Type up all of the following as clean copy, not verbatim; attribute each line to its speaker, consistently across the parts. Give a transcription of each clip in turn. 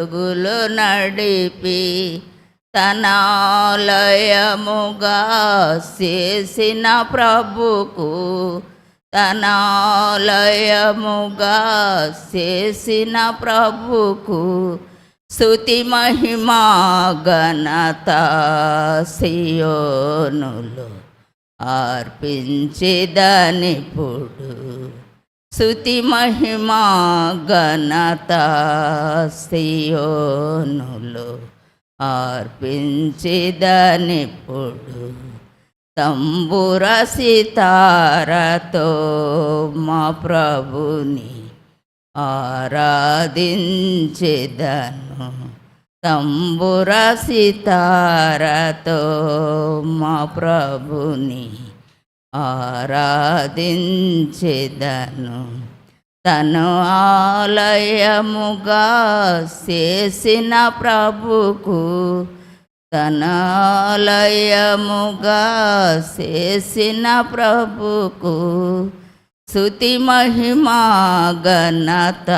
Speaker 1: అడుగులు నడిపి తన ఆలయముగా చేసిన ప్రభుకు, తన ఆలయముగా చేసిన ప్రభుకు స్తుతి మహిమా ఘనత సియోనులో అర్పించేదనిప్పుడు. స్తుతి మహిమా ఘనత సియోనులో అర్పించేదనిప్పుడు. తంబుర సితారతో మా ప్రభుని ఆరాధించెదను. తంబుర సితారతో మా ప్రభుని ఆరాధించెదను. తను ఆలయముగా చేసిన ప్రభుకు, తన ఆలయముగా చేసిన ప్రభుకు స్తుతి మహిమా ఘనత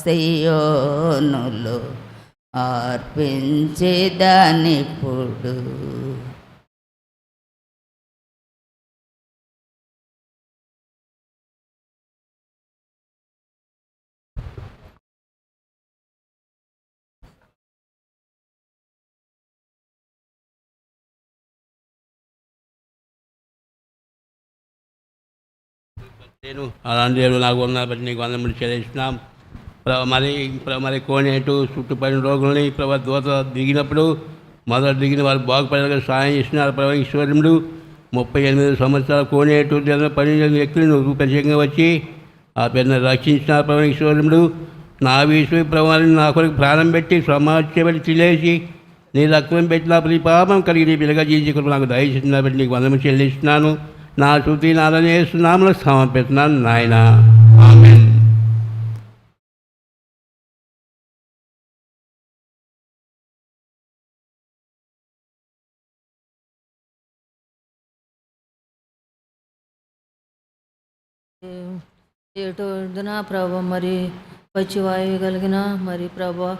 Speaker 1: సియోనులో అర్పించేదనిప్పుడు.
Speaker 2: నేను అలాంటి నాకు ఉన్న బట్టి నీకు వందములు చెల్లిస్తున్నాం. మరి కోనేటు చుట్టుపడిన రోగులని దూత దిగినప్పుడు మొదట దిగిన వారు బాగుపడగా సాయం చేస్తున్నారు. ఈశ్వరుడు 38 సంవత్సరాల కోనేటు 12 వ్యక్తులు నువ్వు ప్రత్యేకంగా వచ్చి ఆ పెద్ద రక్షించిన ఈశ్వరుడు. నా విశ్వ ప్రభావాన్ని నా కొరకు ప్రాణం పెట్టి సమాజబడి తినేసి నీ రక్తం పెట్టిన ప్రతి పాపం కలిగి నీ పిల్లగా జీవించుకుని నాకు దయచేసిన బట్టి నీకు వందము చెల్లిస్తున్నాను. నా శృతి నాదని యేసునామములో సమర్పిస్తున్నాను నాయన. ఆమేన్.
Speaker 3: ఏటోదిన ప్రభా మరి పచ్చివాయు కలిగిన మరి ప్రభా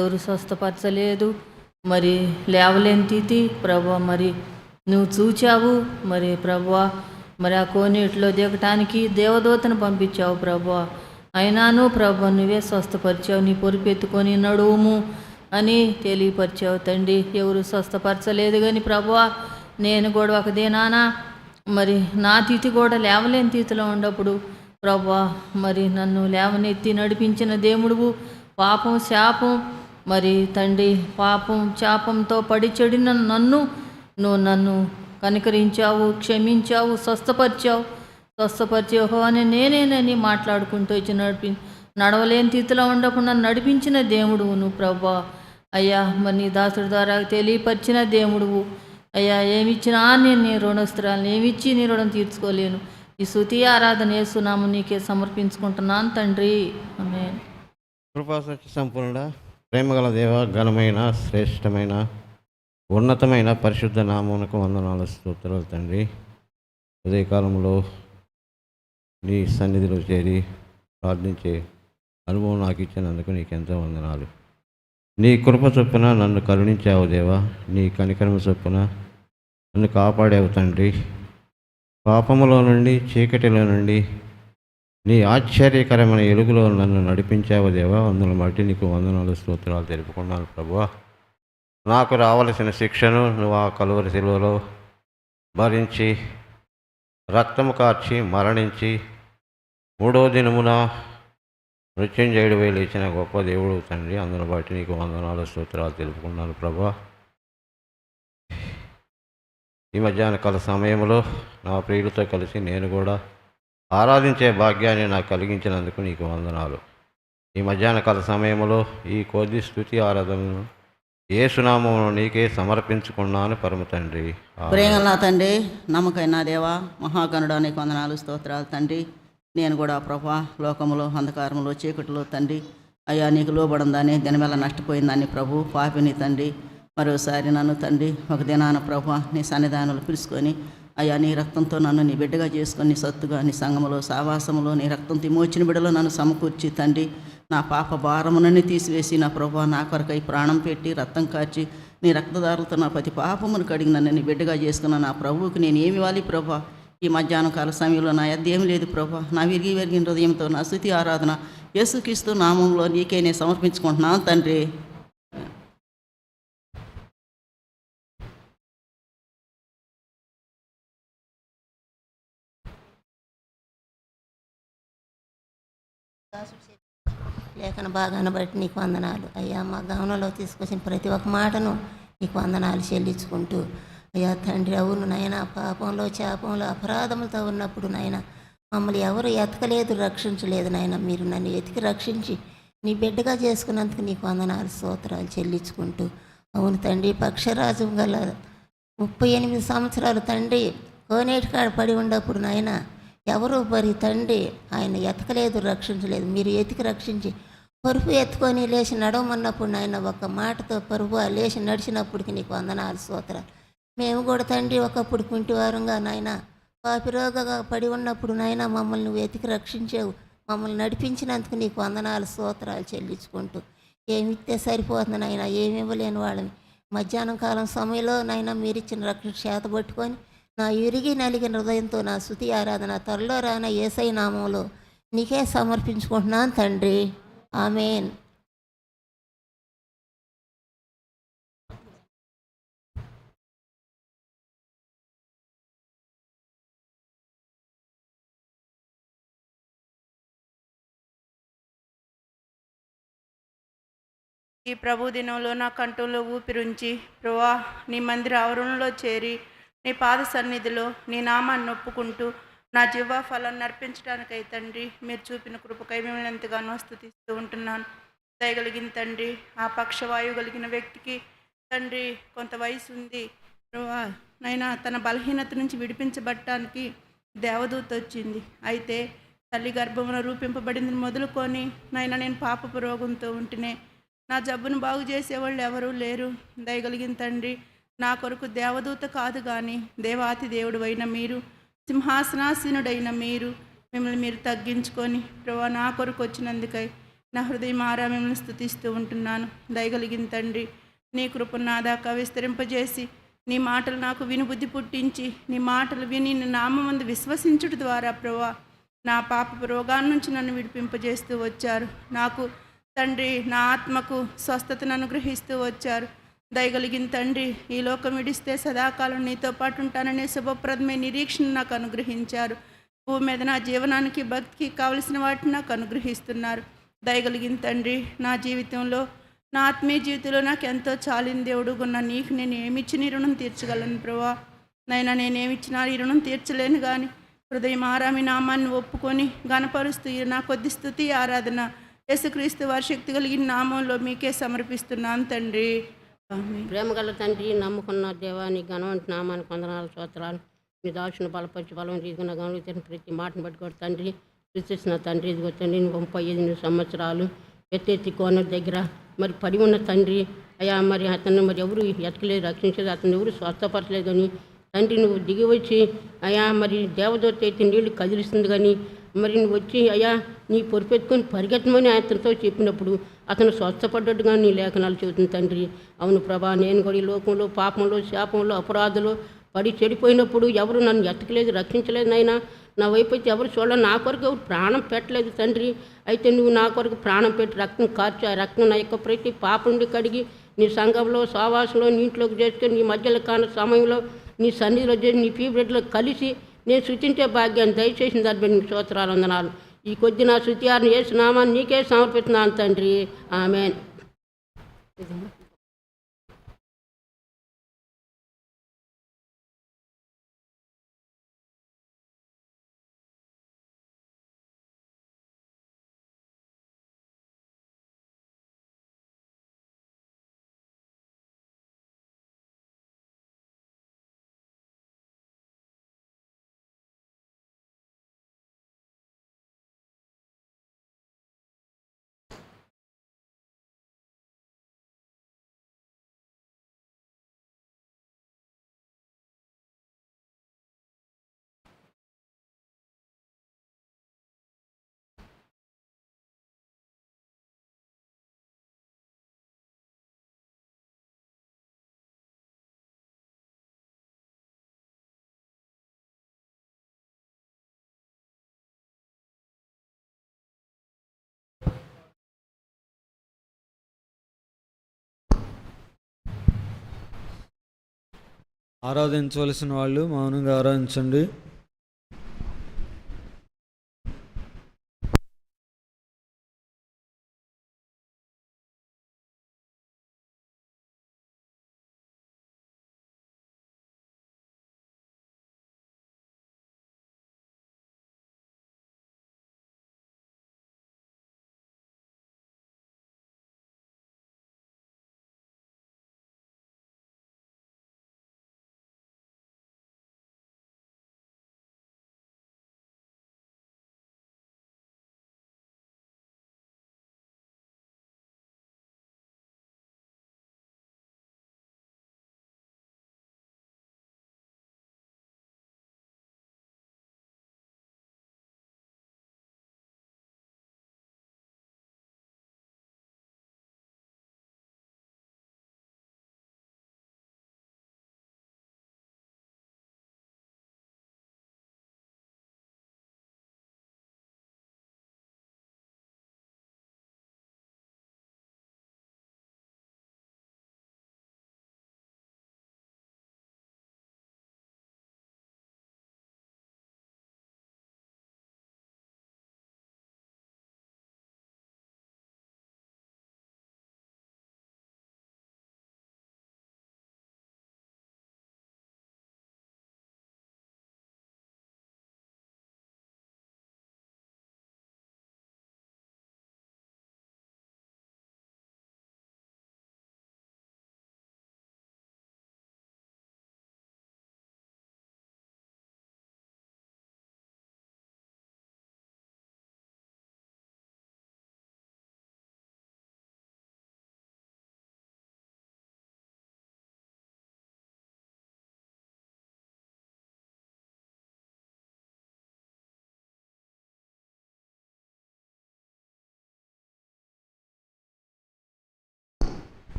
Speaker 3: ఎవరు స్వస్థపరచలేదు, మరి లేవలేని తీతి ప్రభా మరి నువ్వు చూచావు. మరి ప్రభా మరి ఆ కోనేటిలో దిగటానికి దేవదూతను పంపించావు ప్రభా. అయినాను ప్రభా నువ్వే స్వస్థపరిచావు. నీ పొరిపెత్తుకొని నడువుము అని తెలియపరిచావు తండ్రి. ఎవరు స్వస్థపరచలేదు కానీ ప్రభా నేను కూడా ఒక దినాన మరి నా తిథి కూడా లేవలేని తిథిలో ఉన్నప్పుడు ప్రభా మరి నన్ను లేవనెత్తి నడిపించిన దేవుడువు. పాపం శాపం మరి తండ్రి పాపం శాపంతో పడి చెడిన నన్ను కనికరించావు, క్షమించావు, స్వస్థపరిచావు అని నేనేనని మాట్లాడుకుంటూ వచ్చి నడవలేని స్థితిలో ఉండప్పుడు నన్ను నడిపించిన దేవుడువు నువ్వు ప్రభా. అయ్యా మరి నీ దాసుడి ద్వారా తెలియపరిచిన దేవుడువు. అయ్యా ఏమిచ్చినా నేను నీ రుణస్త్రాలను ఏమిచ్చి నీ రుణం తీర్చుకోలేను. ఈ స్తుతి ఆరాధన యేసునామమున నీకే సమర్పించుకుంటున్నాను తండ్రి. ఆమేన్.
Speaker 4: కృపాసత్య సంపూర్ణ ప్రేమగల దేవ, ఘనమైన శ్రేష్టమైన ఉన్నతమైన పరిశుద్ధ నామమునకు వందనాలు స్తోత్రాలు తండ్రి. ఉదయకాలంలో నీ సన్నిధిలో చేరి ప్రార్థించే అనుభవం నాకు ఇచ్చినందుకు నీకెంతో వందనాలు. నీ కృప చొప్పున నన్ను కరుణించావు దేవా. నీ కనికరమ చొప్పున నన్ను కాపాడావు తండ్రి. పాపములో నుండి చీకటిలో నుండి నీ ఆశ్చర్యకరమైన ఎలుగులో నన్ను నడిపించావు దేవా. అందులో బట్టి నీకు వందనాలు స్తోత్రాలు తెలుపుకున్నాను ప్రభువా. నాకు రావలసిన శిక్షను నువ్వు ఆ కలువరి శిలువలో భరించి రక్తము కార్చి మరణించి 3వ దినమున మృత్యుంజయుడివై లేచిన గొప్ప దేవుడు తండ్రి. అందులో బట్టి నీకు వందనాలు స్తోత్రాలు తెలుపుకున్నాను ప్రభువా. ఈ మధ్యాహ్న కాల సమయంలో నా ప్రియులతో కలిసి నేను కూడా ఆరాధించే భాగ్యాన్ని నాకు కలిగించినందుకు నీకు వందనాలు. ఈ మధ్యాహ్న కాల సమయంలో ఈ కొద్ది స్తుతి ఆరాధనను యేసునామమున నీకే సమర్పించుకున్నాను పరమ తండ్రి.
Speaker 1: ప్రేమల తండ్రి, నమ్మకైన దేవా, మహాగణుడా నీకు వందనాలు స్తోత్రాలు తండ్రి. నేను కూడా ప్రభా లోకములో అంధకారములో చీకటిలో తండ్రి అయ్యా నీకు లోబడందాన్ని దినమెల్ల నష్టపోయిందాన్ని ప్రభు పాపిని తండ్రి. మరోసారి నన్ను తండ్రి ఒక దినాన ప్రభా నీ సన్నిధానంలో పిలుచుకొని అయ్యా నీ రక్తంతో నన్ను నీ బిడ్డగా చేసుకొని నీ సత్తుగా నీ సంఘములో సావాసములో నీ రక్తంతో మోచిన బిడ్డలో నన్ను సమకూర్చి తండ్రి నా పాప భారమునని తీసివేసి నా ప్రభా నా కొరకై ప్రాణం పెట్టి రక్తం కార్చి నీ రక్తదారులతో నా ప్రతి పాపమును కడిగి నన్ను నీ బిడ్డగా చేసుకున్న నా ప్రభువుకి నేను ఏమి ఇవ్వాలి ప్రభా? ఈ మధ్యాహ్నం కాల సమయంలో నా యొద్ద ఏం లేదు ప్రభా. నా విరిగిన హృదయంతో నా స్తుతి ఆరాధన యేసుక్రీస్తు నామంలో నీకే నేను సమర్పించుకుంటున్నాను తండ్రి.
Speaker 5: లేఖన భాగాన్ని బట్టి నీకు వందనాలు అయ్యా. మా గమనంలో తీసుకొచ్చిన ప్రతి ఒక్క మాటను నీకు వందనాలు చెల్లించుకుంటూ అయ్యా తండ్రి, అవును నాయన, పాపంలో శాపంలో అపరాధములతో ఉన్నప్పుడు నాయన మమ్మల్ని ఎవరు ఎతకలేదు, రక్షించలేదు నాయన. మీరు నన్ను ఎతికి రక్షించి నీ బిడ్డగా చేసుకున్నందుకు నీకు వందనాలు స్తోత్రాలు చెల్లించుకుంటూ అవును తండ్రి, పక్షరాజం గల 38 సంవత్సరాలు తండ్రి కోనేటి కాడ పడి ఉన్నప్పుడు నాయన ఎవరు మరి తండ్రి ఆయన ఎతకలేదు, రక్షించలేదు. మీరు ఎతికి రక్షించి పరుపు ఎత్తుకొని లేచి నడవమన్నప్పుడు నాయన ఒక్క మాటతో పరుపు లేచి నడిచినప్పటికి నీకు వందనాలు స్తోత్రాలు. మేము కూడా తండ్రి ఒకప్పుడు కుంటివారంగా నాయన పాపిరోగగా పడి ఉన్నప్పుడు నాయన మమ్మల్ని నువ్వు ఎతికి రక్షించావు. మమ్మల్ని నడిపించినందుకు నీకు వందనాలు స్తోత్రాలు చెల్లించుకుంటూ ఏమిస్తే సరిపోతుంది నాయన, ఏమి ఇవ్వలేని వాళ్ళని మధ్యాహ్నం కాలం సమయంలో నాయన మీరు ఇచ్చిన రక్షణ చేతబట్టుకొని నా విరిగి నలిగిన హృదయంతో నా స్తుతి ఆరాధన త్వరలో రాన యేసయ్య నామంలో నీకే సమర్పించుకుంటున్నాను తండ్రి. ఆమేన్.
Speaker 6: ఈ ప్రభు దినంలో నా కంఠంలో ఊపిరుంచి ప్రభువా నీ మందిర ఆవరణలో చేరి నీ పాద సన్నిధిలో నీ నామాన్ని ఒప్పుకుంటూ నా జీవ ఫలాన్ని అర్పించడానికై తండ్రి మీరు చూపిన కృపకై మిమ్మల్ని ఎంతగానో స్తుతిస్తూ ఉంటున్నాను. దయగలిగిన తండ్రి, ఆ పక్షవాయువు కలిగిన వ్యక్తికి తండ్రి కొంత వయసు ఉంది ప్రభువా నైనా తన బలహీనత నుంచి విడిపించబడటానికి దేవదూత వచ్చింది. అయితే తల్లి గర్భమున రూపింపబడింది మొదలుకొని నైనా నేను పాపపు రోగంతో ఉంటేనే నా జబ్బును బాగు చేసేవాళ్ళు ఎవరూ లేరు. దయగలిగిన తండ్రి, నా కొరకు దేవదూత కాదు కానీ దేవాతి దేవుడు అయిన మీరు, సింహాసనాసీనుడైన మీరు మిమ్మల్ని మీరు తగ్గించుకొని ప్రభువా నా కొరకు వచ్చినందుకై నా హృదయం ఆరా మిమ్మల్ని స్తుతిస్తూ ఉంటున్నాను. దయగలిగిన తండ్రి, నీ కృపను నా దాకా విస్తరింపజేసి నీ మాటలు నాకు వినుబుద్ధి పుట్టించి నీ మాటలు విని నీ నామమందు విశ్వసించుట ద్వారా ప్రభువా నా పాపపు రోగాన్ని నుంచి నన్ను విడిపింపజేస్తూ వచ్చారు. నాకు తండ్రి నా ఆత్మకు స్వస్థతను అనుగ్రహిస్తూ వచ్చారు. దయగలిగిన తండ్రి, ఈ లోకం విడిస్తే సదాకాలం నీతో పాటు ఉంటాననే శుభప్రదమైన నిరీక్షణ నాకు అనుగ్రహించారు. భూమి మీద నా జీవనానికి భక్తికి కావలసిన వాటిని నాకు అనుగ్రహిస్తున్నారు. దయగలిగిన తండ్రి, నా జీవితంలో నా ఆత్మీయ జీవితంలో నాకు ఎంతో చాలిన దేవుడు ఉన్న నీకు నేను ఏమిచ్చి నీ రుణం తీర్చగలను ప్రభా. నైనా నేనేమిచ్చినా ఈ రుణం తీర్చలేను కానీ హృదయం ఆరామి నామాన్ని ఒప్పుకొని గణపరుస్తూ నా కొద్ది స్తుతి ఆరాధన యేసుక్రీస్తు వారి శక్తి కలిగిన నామంలో మీకే సమర్పిస్తున్నాను తండ్రి.
Speaker 7: ప్రేమగల తండ్రి, నమ్ముకున్న దేవాన్ని ఘనవంటి నామానికి వందనాలు స్తోత్రాలు. మీ దాచుని బలపరిచి బలం తీసుకున్న గమనించిన ప్రతి మాటను బట్టి కూడా తండ్రి సృష్టిస్తున్న తండ్రి ఇదిగో తండ్రి 38 సంవత్సరాలు ఎత్తెత్తి కోన దగ్గర మరి పడి ఉన్న తండ్రి అయ్యా, మరి అతన్ని మరి ఎవరు ఎతకలేదు, రక్షించలేదు, అతను ఎవరు స్వస్థపరచలేదు కానీ తండ్రి నువ్వు దిగి వచ్చి అయ్యా మరి దేవదూత అయితే నీళ్లు కదిలిస్తుంది కానీ మరి నువ్వు వచ్చి అయ్యా నీ పొరిపెత్తుకొని పరిగెత్తమని అతనితో చెప్పినప్పుడు అతను స్వస్థపడ్డట్టుగా నీ లేఖనాలు చెబుతుంది తండ్రి. అవును ప్రభా, నేను కూడా ఈ లోకంలో పాపంలో శాపంలో అపరాధంలో పడి చెడిపోయినప్పుడు ఎవరు నన్ను ఎత్తకలేదు, రక్షించలేదు నాయనా. నా వైపు అయితే ఎవరు చూడాలి, నా కొరకు ఎవరు ప్రాణం పెట్టలేదు తండ్రి. అయితే నువ్వు నా కొరకు ప్రాణం పెట్టి రక్తం కార్చి ఆ రక్తం నా యొక్క ప్రతి పాపం నుండి కడిగి నీ సంఘంలో సావాసంలో నీ ఇంట్లోకి చేసుకొని నీ మధ్యలో కాని సమయంలో నీ సన్నిధిలో చేసి నీ ఫీవరెట్లో కలిసి నేను శృతించే భాగ్యాన్ని దయచేసిన దాన్ని బట్టి నీకు స్తోత్రాలు వందనాలు. ఈ కొద్ది నా శృతియాన్ని యేసునామాన్ని నీకే సమర్పిస్తున్నాను తండ్రి. ఆమేన్.
Speaker 8: ఆరాధించవలసిన వాళ్ళు మౌనంగా ఆరాధించండి.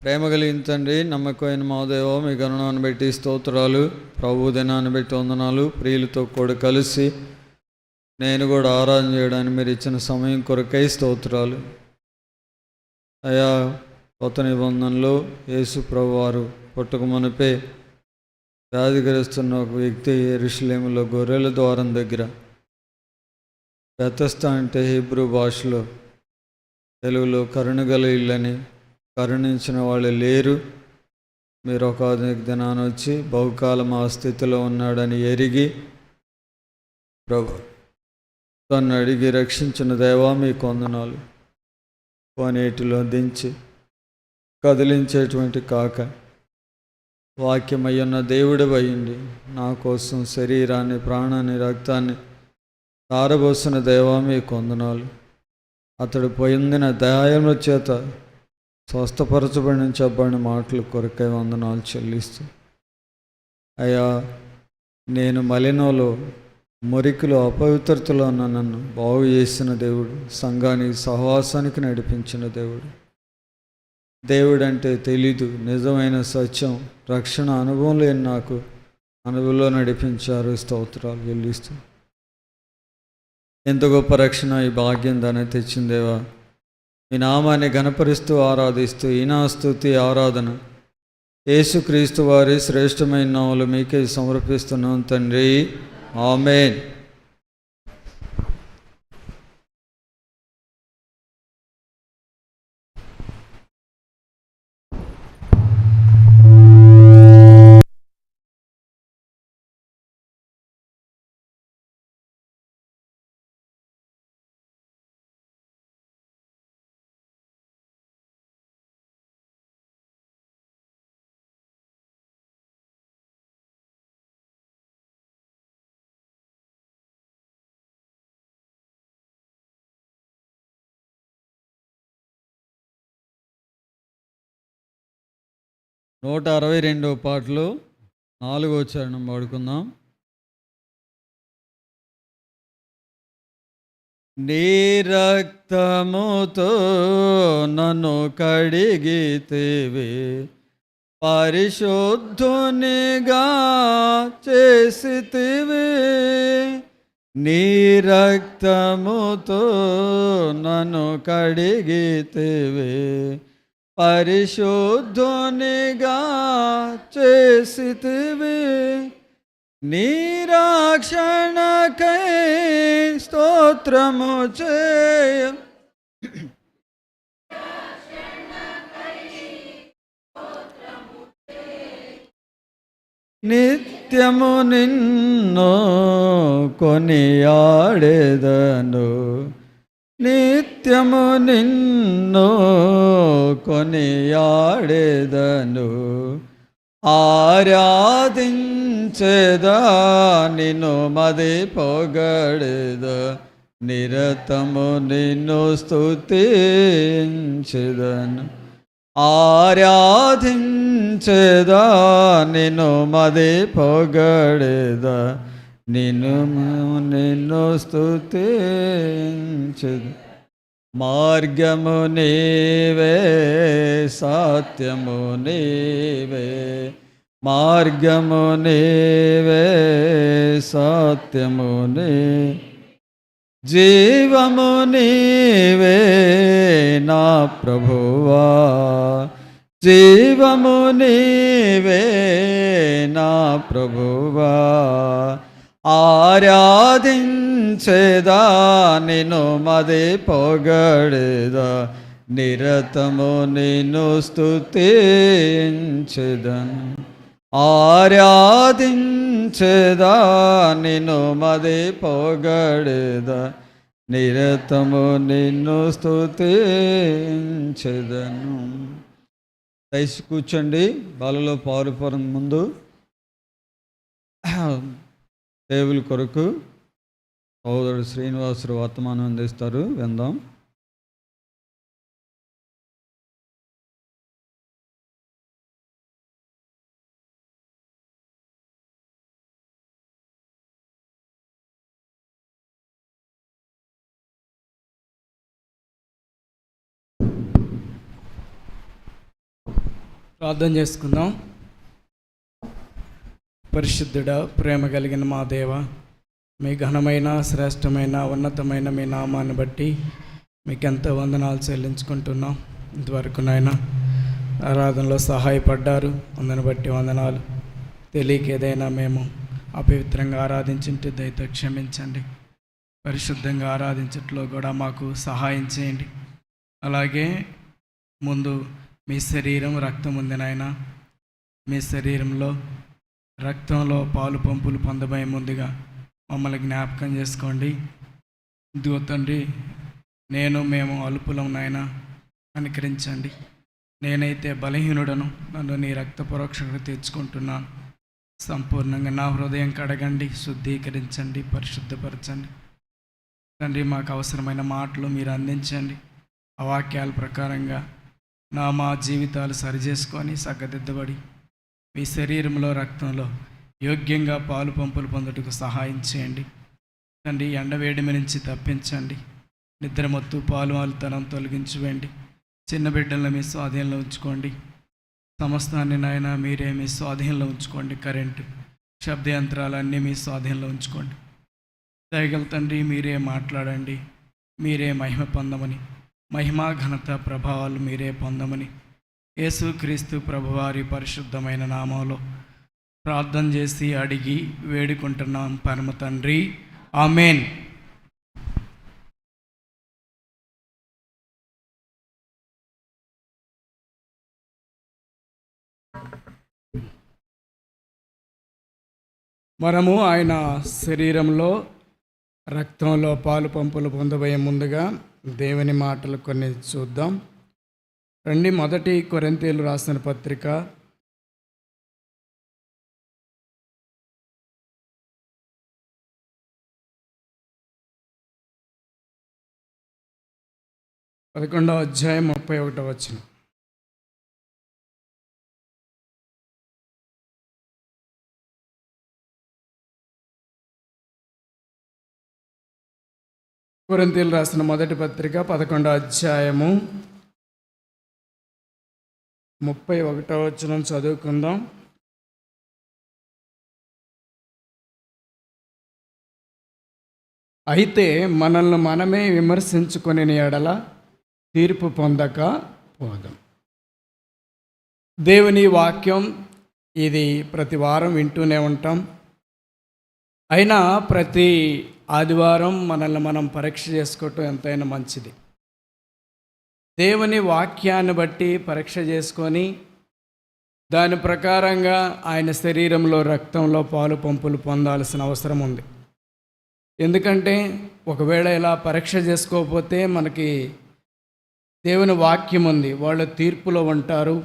Speaker 8: ప్రేమ కలిగిన తండ్రి, నమ్మకమైన మా దేవా, మీ గణనాన్ని బట్టి స్తోత్రాలు. ప్రభు దినాన్ని బట్టి వందనాలు. ప్రియులతో కూడా కలిసి నేను కూడా ఆరాధన చేయడానికి మీరు ఇచ్చిన సమయం కొరకై స్తోత్రాలు అయా. కొత్త నిబంధనలో యేసు ప్రభు వారు పుట్టక మునిపే వ్యాధిగ్రస్తున్న ఒక వ్యక్తి యెరూషలేములో గొర్రెల ద్వారం దగ్గర, బెతస్దా అంటే హీబ్రూ భాషలో, తెలుగులో కరుణగల ఇల్లని, కరుణించిన వాళ్ళు లేరు, మీరు ఒక దినాన వచ్చి బహుకాలం ఆ స్థితిలో ఉన్నాడని ఎరిగి ప్రభు తను అడిగి రక్షించిన దేవా మీకు వందనాలు. కోనేటిలో దించి కదిలించేటువంటి కాక వాక్యమయ్యున్న దేవుడు అయ్యింది నా కోసం శరీరాన్ని, ప్రాణాన్ని, రక్తాన్ని తారబోసిన దేవా మీకు వందనాలు. అతడు పొందిన దయాళుల చేత స్వస్థపరచబడిన చెప్పబడిన మాటలు కొరకై వందనాలు చెల్లిస్తూ అయ్యా, నేను మలినలో, మురికిలో, అపవిత్రతలో ఉన్న నన్ను బాగు చేసిన దేవుడు, సంఘానికి, సహవాసానికి నడిపించిన దేవుడు. దేవుడు అంటే తెలీదు, నిజమైన సత్యం, రక్షణ అనుభవం లేని నాకు అనుభవంలో నడిపించారు. స్తోత్రాలు చెల్లిస్తూ ఎంత గొప్ప రక్షణ ఈ భాగ్యం దాన్ని తెచ్చిందేవా. మీ నామాన్ని ఘనపరుస్తూ ఆరాధిస్తూ ఈనా స్తుతి ఆరాధన యేసుక్రీస్తు వారి శ్రేష్టమైన నామములో మీకే సమర్పిస్తున్నాం తండ్రి. ఆమేన్. నూట 62వ పాటలో 4వ చరణం పాడుకుందాం. నీ రక్తముతో నన్ను కడిగితివి, పరిశుద్ధునిగా చేసితివి. నీ రక్తముతో నన్ను కడిగితివి, పరిశుద్ధునిగా చేసితివి, నీ రక్షణకై స్తోత్రము చేయ. నిత్యము నిన్ను కొనియాడేదను, నిత్యము నిన్ను కొనియాడేదను, ఆరాధించేదా నిన్ను మది పొగడేద, నిరతము నిన్ను స్తుతించెదను, ఆరాధించేదా నిన్ను మది పొగడేద, నిన్ను స్తుతించెద. మార్గము నీవే, సత్యము నీవే, మార్గము నీవే, సత్యము నీ, జీవము నీవే నా ప్రభువా, జీవము నీవే నా ప్రభువా, ఆరాధించేదా నిన్ను మది పొగడేదా, నిరతము నిన్ను స్తుతించెదను, ఆరాధించేదా నిన్ను మది పొగడేదా, నిరతము నిన్ను స్తుతించెదను. దయచేసి కూర్చోండి. బాలలో పారుపరం ముందు దేవుని కొరకు సోదరుడు శ్రీనివాసుడు వర్తమానం అందిస్తారు, విందాం.
Speaker 9: ప్రార్థన చేసుకుందాం. పరిశుద్ధుడా, ప్రేమ కలిగిన మా దేవ, మీ ఘనమైన, శ్రేష్టమైన, ఉన్నతమైన మీ నామాన్ని బట్టి మీకు ఎంతో వందనాలు చెల్లించుకుంటున్నాం. ఇంతవరకు నాయన ఆరాధనలో సహాయపడ్డారు, అందుని బట్టి వందనాలు. తెలియక ఏదైనా మేము అపవిత్రంగా ఆరాధించుంటే దయతో క్షమించండి. పరిశుద్ధంగా ఆరాధించట్లో కూడా మాకు సహాయం చేయండి. అలాగే ముందు మీ శరీరం రక్తం ఉంది నాయన, మీ శరీరంలో రక్తంలో పాలు పంపులు పొందబోయే ముందుగా మమ్మల్ని జ్ఞాపకం చేసుకోండి. ఇదిగో తండ్రి, మేము అల్పులం నాయన, అనుకరించండి. నేనైతే బలహీనుడను, నన్ను నీ రక్త పరోక్షకు తెచ్చుకుంటున్నాను. సంపూర్ణంగా నా హృదయం కడగండి, శుద్ధీకరించండి, పరిశుద్ధపరచండి. తండ్రి, మాకు అవసరమైన మాటలు మీరు అందించండి. ఆ వాక్యాల ప్రకారంగా మా జీవితాలు సరిచేసుకొని సగ్గదిద్దబడి మీ శరీరంలో రక్తంలో యోగ్యంగా పాలు పంపులు పొందుటకు సహాయం చేయండి. తండ్రి, ఎండవేడిమి నుంచి తప్పించండి. నిద్రమత్తు పాలుమాలుతనం తొలగించువేయండి. చిన్న బిడ్డలను మీ స్వాధీనంలో ఉంచుకోండి. సమస్తాన్ని నాయన మీరే మీ స్వాధీనంలో ఉంచుకోండి. కరెంటు శబ్ద యంత్రాలన్నీ మీ స్వాధీనంలో ఉంచుకోండి. దయగల తండ్రి, మీరే మాట్లాడండి, మీరే మహిమ పొందమని, మహిమా ఘనత ప్రభావాలు మీరే పొందమని యేసుక్రీస్తు ప్రభువారి పరిశుద్ధమైన నామంలో ప్రార్థన చేసి అడిగి వేడుకుంటున్నాం పరమ తండ్రి, ఆమేన్. మనము ఆయన శరీరంలో రక్తంలో పాలు పంపులు పొందబోయే ముందుగా దేవుని మాటలు కొన్ని చూద్దాం. రండి, 1 కొరింథీయులు రాసిన పత్రిక 11వ అధ్యాయం 31వ వచనం. కొరింథీయులు రాసిన మొదటి పత్రిక 11వ అధ్యాయము 31వ వచనం చదువుకుందాం. అయితే మనల్ని మనమే విమర్శించుకొని ఎడల తీర్పు పొందక పోదాం. దేవుని వాక్యం ఇది ప్రతి వారం వింటూనే ఉంటాం. అయినా ప్రతి ఆదివారం మనల్ని మనం పరీక్ష చేసుకోవటం ఎంతైనా మంచిది. దేవుని వాక్యాన్ని బట్టి పరీక్ష చేసుకొని దాని ప్రకారంగా ఆయన శరీరంలో రక్తంలో పాలు పంపులు పొందాల్సిన అవసరం ఉంది. ఎందుకంటే ఒకవేళ ఇలా పరీక్ష చేసుకోకపోతే మనకి దేవుని వాక్యం ఉంది, వాళ్ళు తీర్పులో ఉంటారు,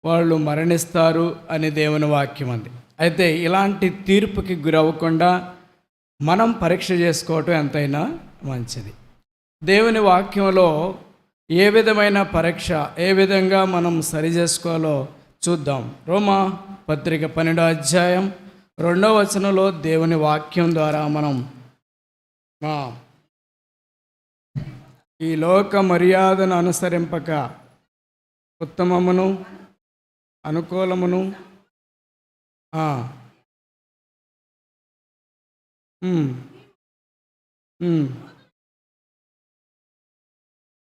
Speaker 9: వాళ్ళు మరణిస్తారు అని దేవుని వాక్యం ఉంది. అయితే ఇలాంటి తీర్పుకి గురవ్వకుండా మనం పరీక్ష చేసుకోవటం ఎంతైనా మంచిది. దేవుని వాక్యంలో ఏ విధమైన పరీక్ష, ఏ విధంగా మనం సరి చేసుకోవాలో చూద్దాం. రోమా పత్రిక 12వ అధ్యాయం 2వ వచనంలో దేవుని వాక్యం ద్వారా మనం ఈ లోక మర్యాదను అనుసరింపక ఉత్తమమును అనుకూలమును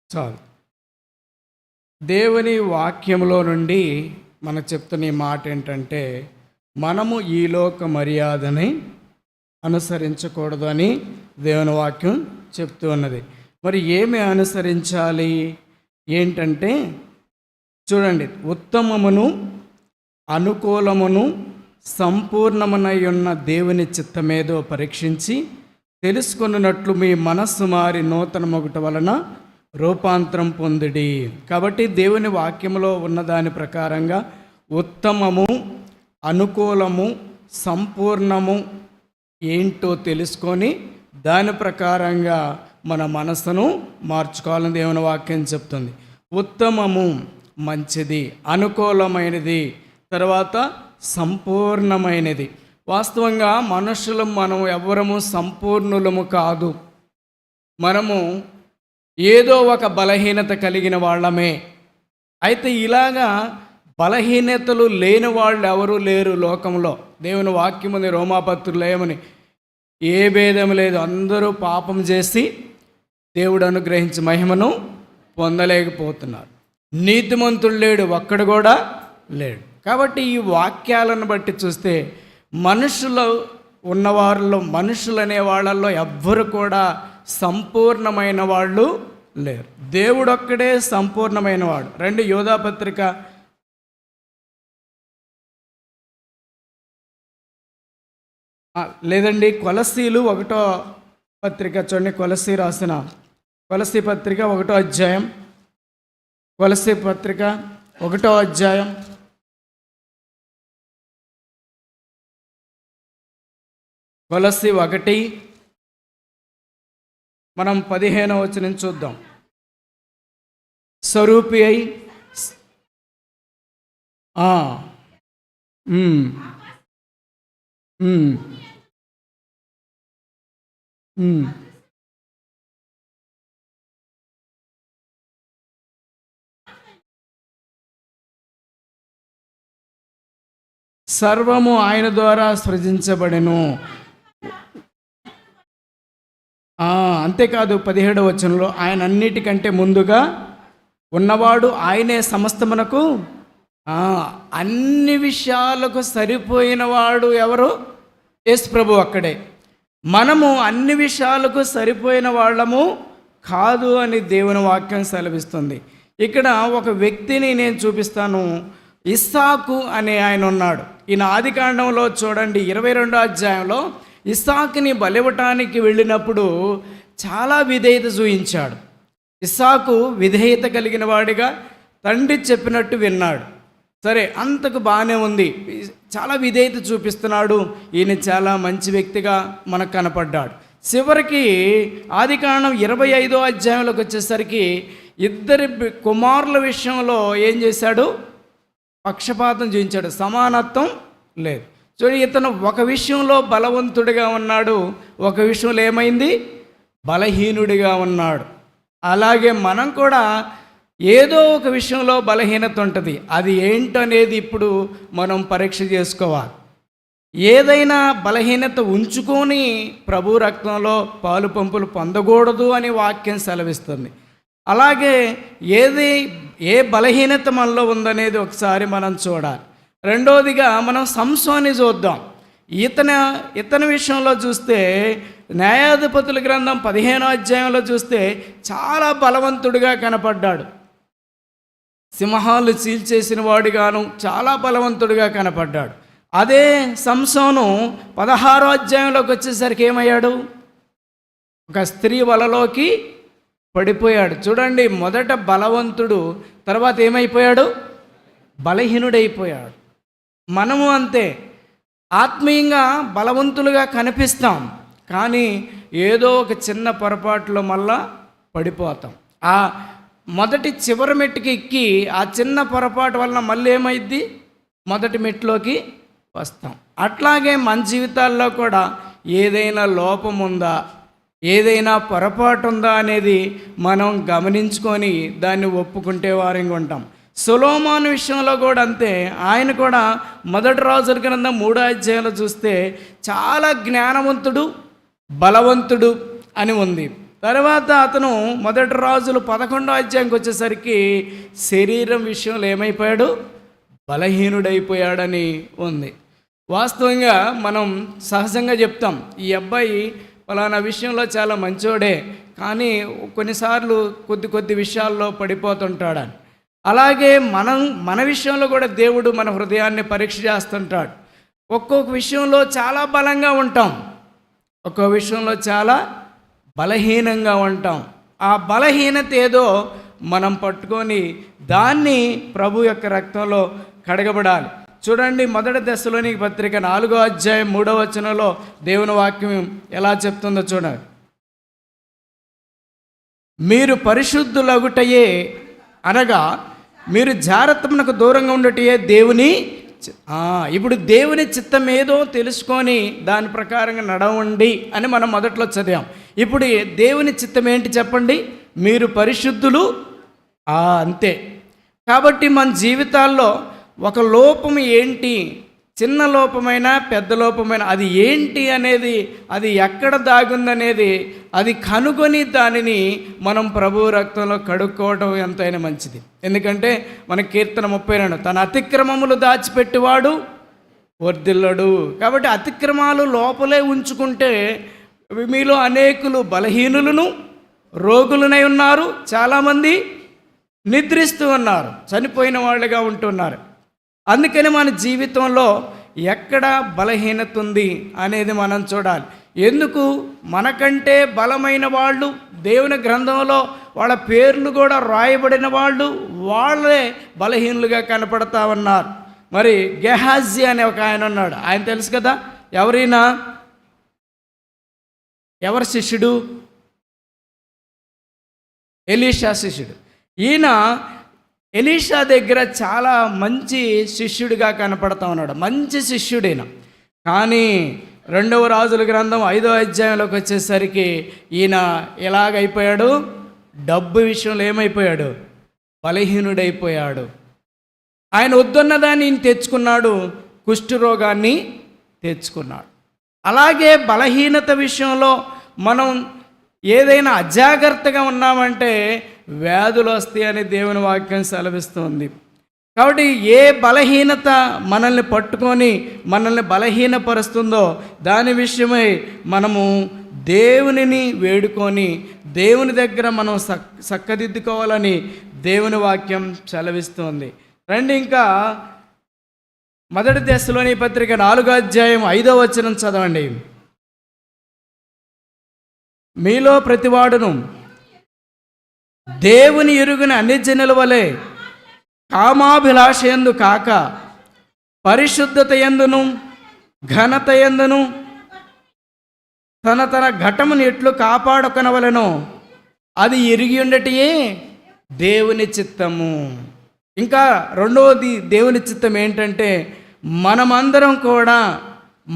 Speaker 9: చాలు. దేవుని వాక్యంలో నుండి మనకు చెప్తున్న ఈ మాట ఏంటంటే, మనము ఈ లోక మర్యాదని అనుసరించకూడదు అని దేవుని వాక్యం చెప్తూ ఉన్నది. మరి ఏమి అనుసరించాలి ఏంటంటే, చూడండి, ఉత్తమమును అనుకూలమును సంపూర్ణమునై ఉన్న దేవుని చిత్తమేదో పరీక్షించి తెలుసుకున్నట్లు మీ మనస్సు మారి నూతన మొగుట వలన రూపాంతరం పొందిడి. కాబట్టి దేవుని వాక్యంలో ఉన్నదాని ప్రకారంగా ఉత్తమము, అనుకూలము, సంపూర్ణము ఏంటో తెలుసుకొని దాని ప్రకారంగా మన మనసును మార్చుకోవాలని దేవుని వాక్యం చెప్తుంది. ఉత్తమము మంచిది, అనుకూలమైనది, తర్వాత సంపూర్ణమైనది. వాస్తవంగా మనుషులు మనం ఎవ్వరము సంపూర్ణులము కాదు. మనము ఏదో ఒక బలహీనత కలిగిన వాళ్ళమే. అయితే ఇలాగా బలహీనతలు లేని వాళ్ళు ఎవరూ లేరు లోకంలో. దేవుని వాక్యం ఉంది రోమాపత్రులు ఏమని, ఏ భేదం లేదు, అందరూ పాపం చేసి దేవుడు అనుగ్రహించి మహిమను పొందలేకపోతున్నారు. నీతిమంతుడు లేడు, ఒక్కడు కూడా లేడు. కాబట్టి ఈ వాక్యాలను బట్టి చూస్తే మనుషులు ఉన్నవారిలో, మనుషులు అనే వాళ్ళల్లో ఎవ్వరు కూడా సంపూర్ణమైన వాళ్ళు లేరు. దేవుడు ఒక్కడే సంపూర్ణమైన వాడు. రెండు యోధాపత్రిక లేదండి, కొలసీలు 1వ పత్రిక చూడండి. కొలసీ రాసిన కొలసీ పత్రిక 1వ అధ్యాయం, కొలసీ పత్రిక 1వ అధ్యాయం కొలసీ 1 మనం 15వ వచనం చూద్దాం. స్వరూపి అయి సర్వము ఆయన ద్వారా సృజించబడెను. అంతేకాదు 17వ వచనంలో ఆయన అన్నిటికంటే ముందుగా ఉన్నవాడు, ఆయనే సమస్తమునకు అన్ని విషయాలకు సరిపోయిన వాడు ఎవరు? యేసు ప్రభు అక్కడే. మనము అన్ని విషయాలకు సరిపోయిన వాళ్ళము కాదు అని దేవుని వాక్యం సెలవిస్తుంది. ఇక్కడ ఒక వ్యక్తిని నేను చూపిస్తాను. ఇస్సాకు అనే ఆయన ఉన్నాడు. ఈయన ఆదికాండంలో చూడండి 22వ అధ్యాయంలో ఇస్సాకుని బలివ్వటానికి వెళ్ళినప్పుడు చాలా విధేయత చూయించాడు. ఇస్సాకు విధేయత కలిగిన వాడిగా తండ్రి చెప్పినట్టు విన్నాడు. సరే, అంతకు బాగానే ఉంది, చాలా విధేయత చూపిస్తున్నాడు, ఈయన చాలా మంచి వ్యక్తిగా మనకు కనపడ్డాడు. చివరికి ఆదికాండం 25వ అధ్యాయంలోకి వచ్చేసరికి ఇద్దరి కుమారుల విషయంలో ఏం చేశాడు? పక్షపాతం చూపించాడు, సమానత్వం లేదు. చూడండి, ఇతను ఒక విషయంలో బలవంతుడిగా ఉన్నాడు, ఒక విషయంలో ఏమైంది? బలహీనుడిగా ఉన్నాడు. అలాగే మనం కూడా ఏదో ఒక విషయంలో బలహీనత ఉంటుంది. అది ఏంటనేది ఇప్పుడు మనం పరీక్ష చేసుకోవాలి. ఏదైనా బలహీనత ఉంచుకొని ప్రభు రక్తంలో పాలు పంపులు పొందకూడదు అని వాక్యం సెలవిస్తుంది. అలాగే ఏ బలహీనత మనలో ఉందనేది ఒకసారి మనం చూడాలి. రెండోదిగా మనం సంసోని చూద్దాం. ఇతని విషయంలో చూస్తే న్యాయాధిపతుల గ్రంథం 15వ అధ్యాయంలో చూస్తే చాలా బలవంతుడిగా కనపడ్డాడు. సింహాలు చీల్చేసిన వాడిగాను చాలా బలవంతుడిగా కనపడ్డాడు. అదే సంసోను 16వ అధ్యాయంలోకి వచ్చేసరికి ఏమయ్యాడు? ఒక స్త్రీ వలలోకి పడిపోయాడు. చూడండి, మొదట బలవంతుడు, తర్వాత ఏమైపోయాడు? బలహీనుడైపోయాడు. మనము అంతే, ఆత్మీయంగా బలవంతులుగా కనిపిస్తాం, కానీ ఏదో ఒక చిన్న పొరపాటులో మళ్ళా పడిపోతాం. ఆ మొదటి చివరి మెట్టుకి ఎక్కి ఆ చిన్న పొరపాటు వలన మళ్ళీ ఏమైద్ది? మొదటి మెట్టులోకి వస్తాం. అట్లాగే మన జీవితాల్లో కూడా ఏదైనా లోపం ఉందా, ఏదైనా పొరపాటు ఉందా అనేది మనం గమనించుకొని దాన్ని ఒప్పుకుంటే వారంగా ఉంటాం. సొలొమోను విషయంలో కూడా అంతే. ఆయన కూడా మొదటి రాజుల గ్రంథం 3వ అధ్యాయంలో చూస్తే చాలా జ్ఞానవంతుడు, బలవంతుడు అని ఉంది. తర్వాత అతను మొదటి రాజులు 11వ అధ్యాయంకి వచ్చేసరికి శరీరం విషయంలో ఏమైపోయాడు? బలహీనుడైపోయాడని ఉంది. వాస్తవంగా మనం సహజంగా చెప్తాం, ఈ అబ్బాయి ఫలానా విషయంలో చాలా మంచోడే, కానీ కొన్నిసార్లు కొద్ది విషయాల్లో పడిపోతుంటాడని. అలాగే మన విషయంలో కూడా దేవుడు మన హృదయాన్ని పరీక్ష చేస్తుంటాడు. ఒక్కొక్క విషయంలో చాలా బలంగా ఉంటాం, ఒక్కో విషయంలో చాలా బలహీనంగా ఉంటాం. ఆ బలహీనత ఏదో మనం పట్టుకొని దాన్ని ప్రభు యొక్క రక్తంలో కడగబడాలి. చూడండి, మొదటి దశలోనికి పత్రిక 4వ అధ్యాయం 3వ వచనంలో దేవుని వాక్యం ఎలా చెప్తుందో చూడండి. మీరు పరిశుద్ధులగుటయే అనగా మీరు జాగ్రత్తకు దూరంగా ఉండటయే దేవుని ఇప్పుడు దేవుని చిత్తం ఏదో తెలుసుకొని దాని ప్రకారంగా నడవండి అని మనం మొదట్లో చదివాం. ఇప్పుడు దేవుని చిత్తం ఏంటి చెప్పండి? మీరు పరిశుద్ధులు. అంతే. కాబట్టి మన జీవితాల్లో ఒక లోపం ఏంటి, చిన్న లోపమైనా పెద్ద లోపమైనా అది ఏంటి అనేది, అది ఎక్కడ దాగుందనేది అది కనుగొని దానిని మనం ప్రభు రక్తంలో కడుక్కోవడం ఎంతైనా మంచిది. ఎందుకంటే మన కీర్తన 32 తన అతిక్రమములు దాచిపెట్టువాడు వర్ధిల్లడు. కాబట్టి అతిక్రమాలు లోపలే ఉంచుకుంటే మీలో అనేకులు బలహీనులను రోగులనై ఉన్నారు, చాలామంది నిద్రిస్తూ ఉన్నారు, చనిపోయిన వాళ్ళుగా ఉంటున్నారు. అందుకని మన జీవితంలో ఎక్కడ బలహీనత ఉంది అనేది మనం చూడాలి. ఎందుకు? మనకంటే బలమైన వాళ్ళు దేవుని గ్రంథంలో వాళ్ళ పేర్లు కూడా రాయబడిన వాళ్ళు వాళ్ళే బలహీనులుగా కనపడతా ఉన్నారు. మరి గెహాజీ అనే ఒక ఆయన ఉన్నాడు. ఆయన తెలుసు కదా, ఎవరైనా ఎవరి శిష్యుడు? ఎలీషా శిష్యుడు. ఈయన ఎలీషా దగ్గర చాలా మంచి శిష్యుడిగా కనపడతా ఉన్నాడు, మంచి శిష్యుడైన. కానీ 2వ రాజుల గ్రంథం 5వ అధ్యాయంలోకి వచ్చేసరికి ఈయన ఎలాగైపోయాడు? డబ్బు విషయంలో ఏమైపోయాడు? బలహీనుడైపోయాడు. ఆయన వద్దన్న దాన్ని తెచ్చుకున్నాడు, కుష్ఠరోగాన్ని తెచ్చుకున్నాడు. అలాగే బలహీనత విషయంలో మనం ఏదైనా అజాగ్రత్తగా ఉన్నామంటే వ్యాధులు వస్తాయి అని దేవుని వాక్యం సెలవిస్తుంది. కాబట్టి ఏ బలహీనత మనల్ని పట్టుకొని మనల్ని బలహీనపరుస్తుందో దాని విషయమై మనము దేవునిని వేడుకొని దేవుని దగ్గర మనం చక్కదిద్దుకోవాలని దేవుని వాక్యం సెలవిస్తుంది. రండి, ఇంకా మొదటి దశలోని పత్రిక 4వ అధ్యాయం 5వ వచనం చదవండి. మీలో ప్రతివాడును దేవుని ఎరుగని అన్ని జనుల వలె కామాభిలాష యందు కాక పరిశుద్ధత యందును ఘనత యందును తన ఘటమును ఎట్లు కాపాడుకొనవలెనో అది ఎరిగి ఉండటయే దేవుని చిత్తము. ఇంకా రెండవది దేవుని చిత్తం ఏంటంటే మనమందరం కూడా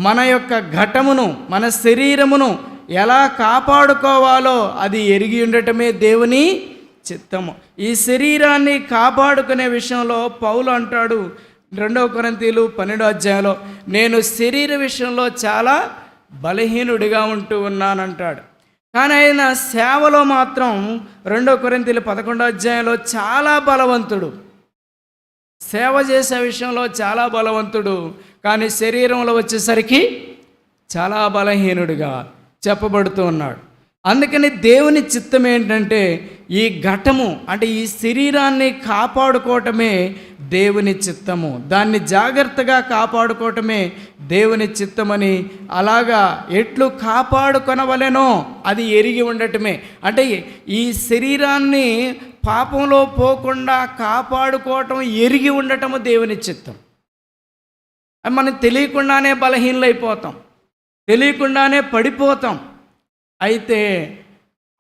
Speaker 9: మన యొక్క ఘటమును, మన శరీరమును ఎలా కాపాడుకోవాలో అది ఎరిగి ఉండటమే దేవుని చిత్తము. ఈ శరీరాన్ని కాపాడుకునే విషయంలో పౌలు అంటాడు 2వ కొరింథీయులు 12వ అధ్యాయంలో, నేను శరీర విషయంలో చాలా బలహీనుడిగా ఉంటూ ఉన్నానంటాడు. కానీ ఆయన సేవలో మాత్రం 2 కొరింథీయులు 11వ అధ్యాయంలో చాలా బలవంతుడు. సేవ చేసే విషయంలో చాలా బలవంతుడు, కానీ శరీరంలో వచ్చేసరికి చాలా బలహీనుడిగా చెప్పబడుతూ ఉన్నాడు. అందుకని దేవుని చిత్తం ఏంటంటే ఈ ఘటము అంటే ఈ శరీరాన్ని కాపాడుకోవటమే దేవుని చిత్తము, దాన్ని జాగ్రత్తగా కాపాడుకోవటమే దేవుని చిత్తమని, అలాగా ఎట్లు కాపాడుకొనవలెనో అది ఎరిగి ఉండటమే. అంటే ఈ శరీరాన్ని పాపంలో పోకుండా కాపాడుకోవటం ఎరిగి ఉండటము దేవుని చిత్తం. మనం తెలియకుండానే బలహీనలైపోతాం, తెలియకుండానే పడిపోతాం. అయితే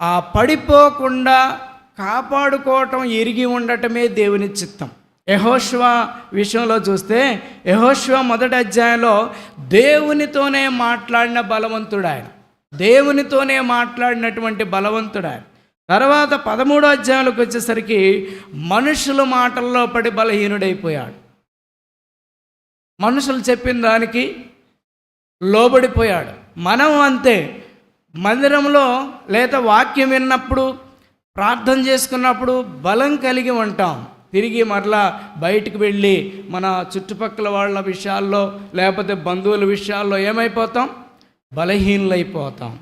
Speaker 9: ఆ పడిపోకుండా కాపాడుకోవటం ఎరిగి ఉండటమే దేవుని చిత్తం. యెహోషువ విషయంలో చూస్తే యెహోషువ 1వ అధ్యాయంలో దేవునితోనే మాట్లాడిన బలవంతుడు ఆయన, దేవునితోనే మాట్లాడినటువంటి బలవంతుడు ఆయన. తర్వాత 13వ అధ్యాయంలోకి వచ్చేసరికి మనుషుల మాటల్లో పడి బలహీనుడైపోయాడు. మనుషులు చెప్పిన దానికి లోబడిపోయాడు. మనం అంతే, మందిరంలో లేదా వాక్యం విన్నప్పుడు ప్రార్థన చేసుకున్నప్పుడు బలం కలిగి ఉంటాం. తిరిగి మరలా బయటికి వెళ్ళి మన చుట్టుపక్కల వాళ్ళ విషయాల్లో లేకపోతే బంధువుల విషయాల్లో ఏమైపోతాం? బలహీనలైపోతాం.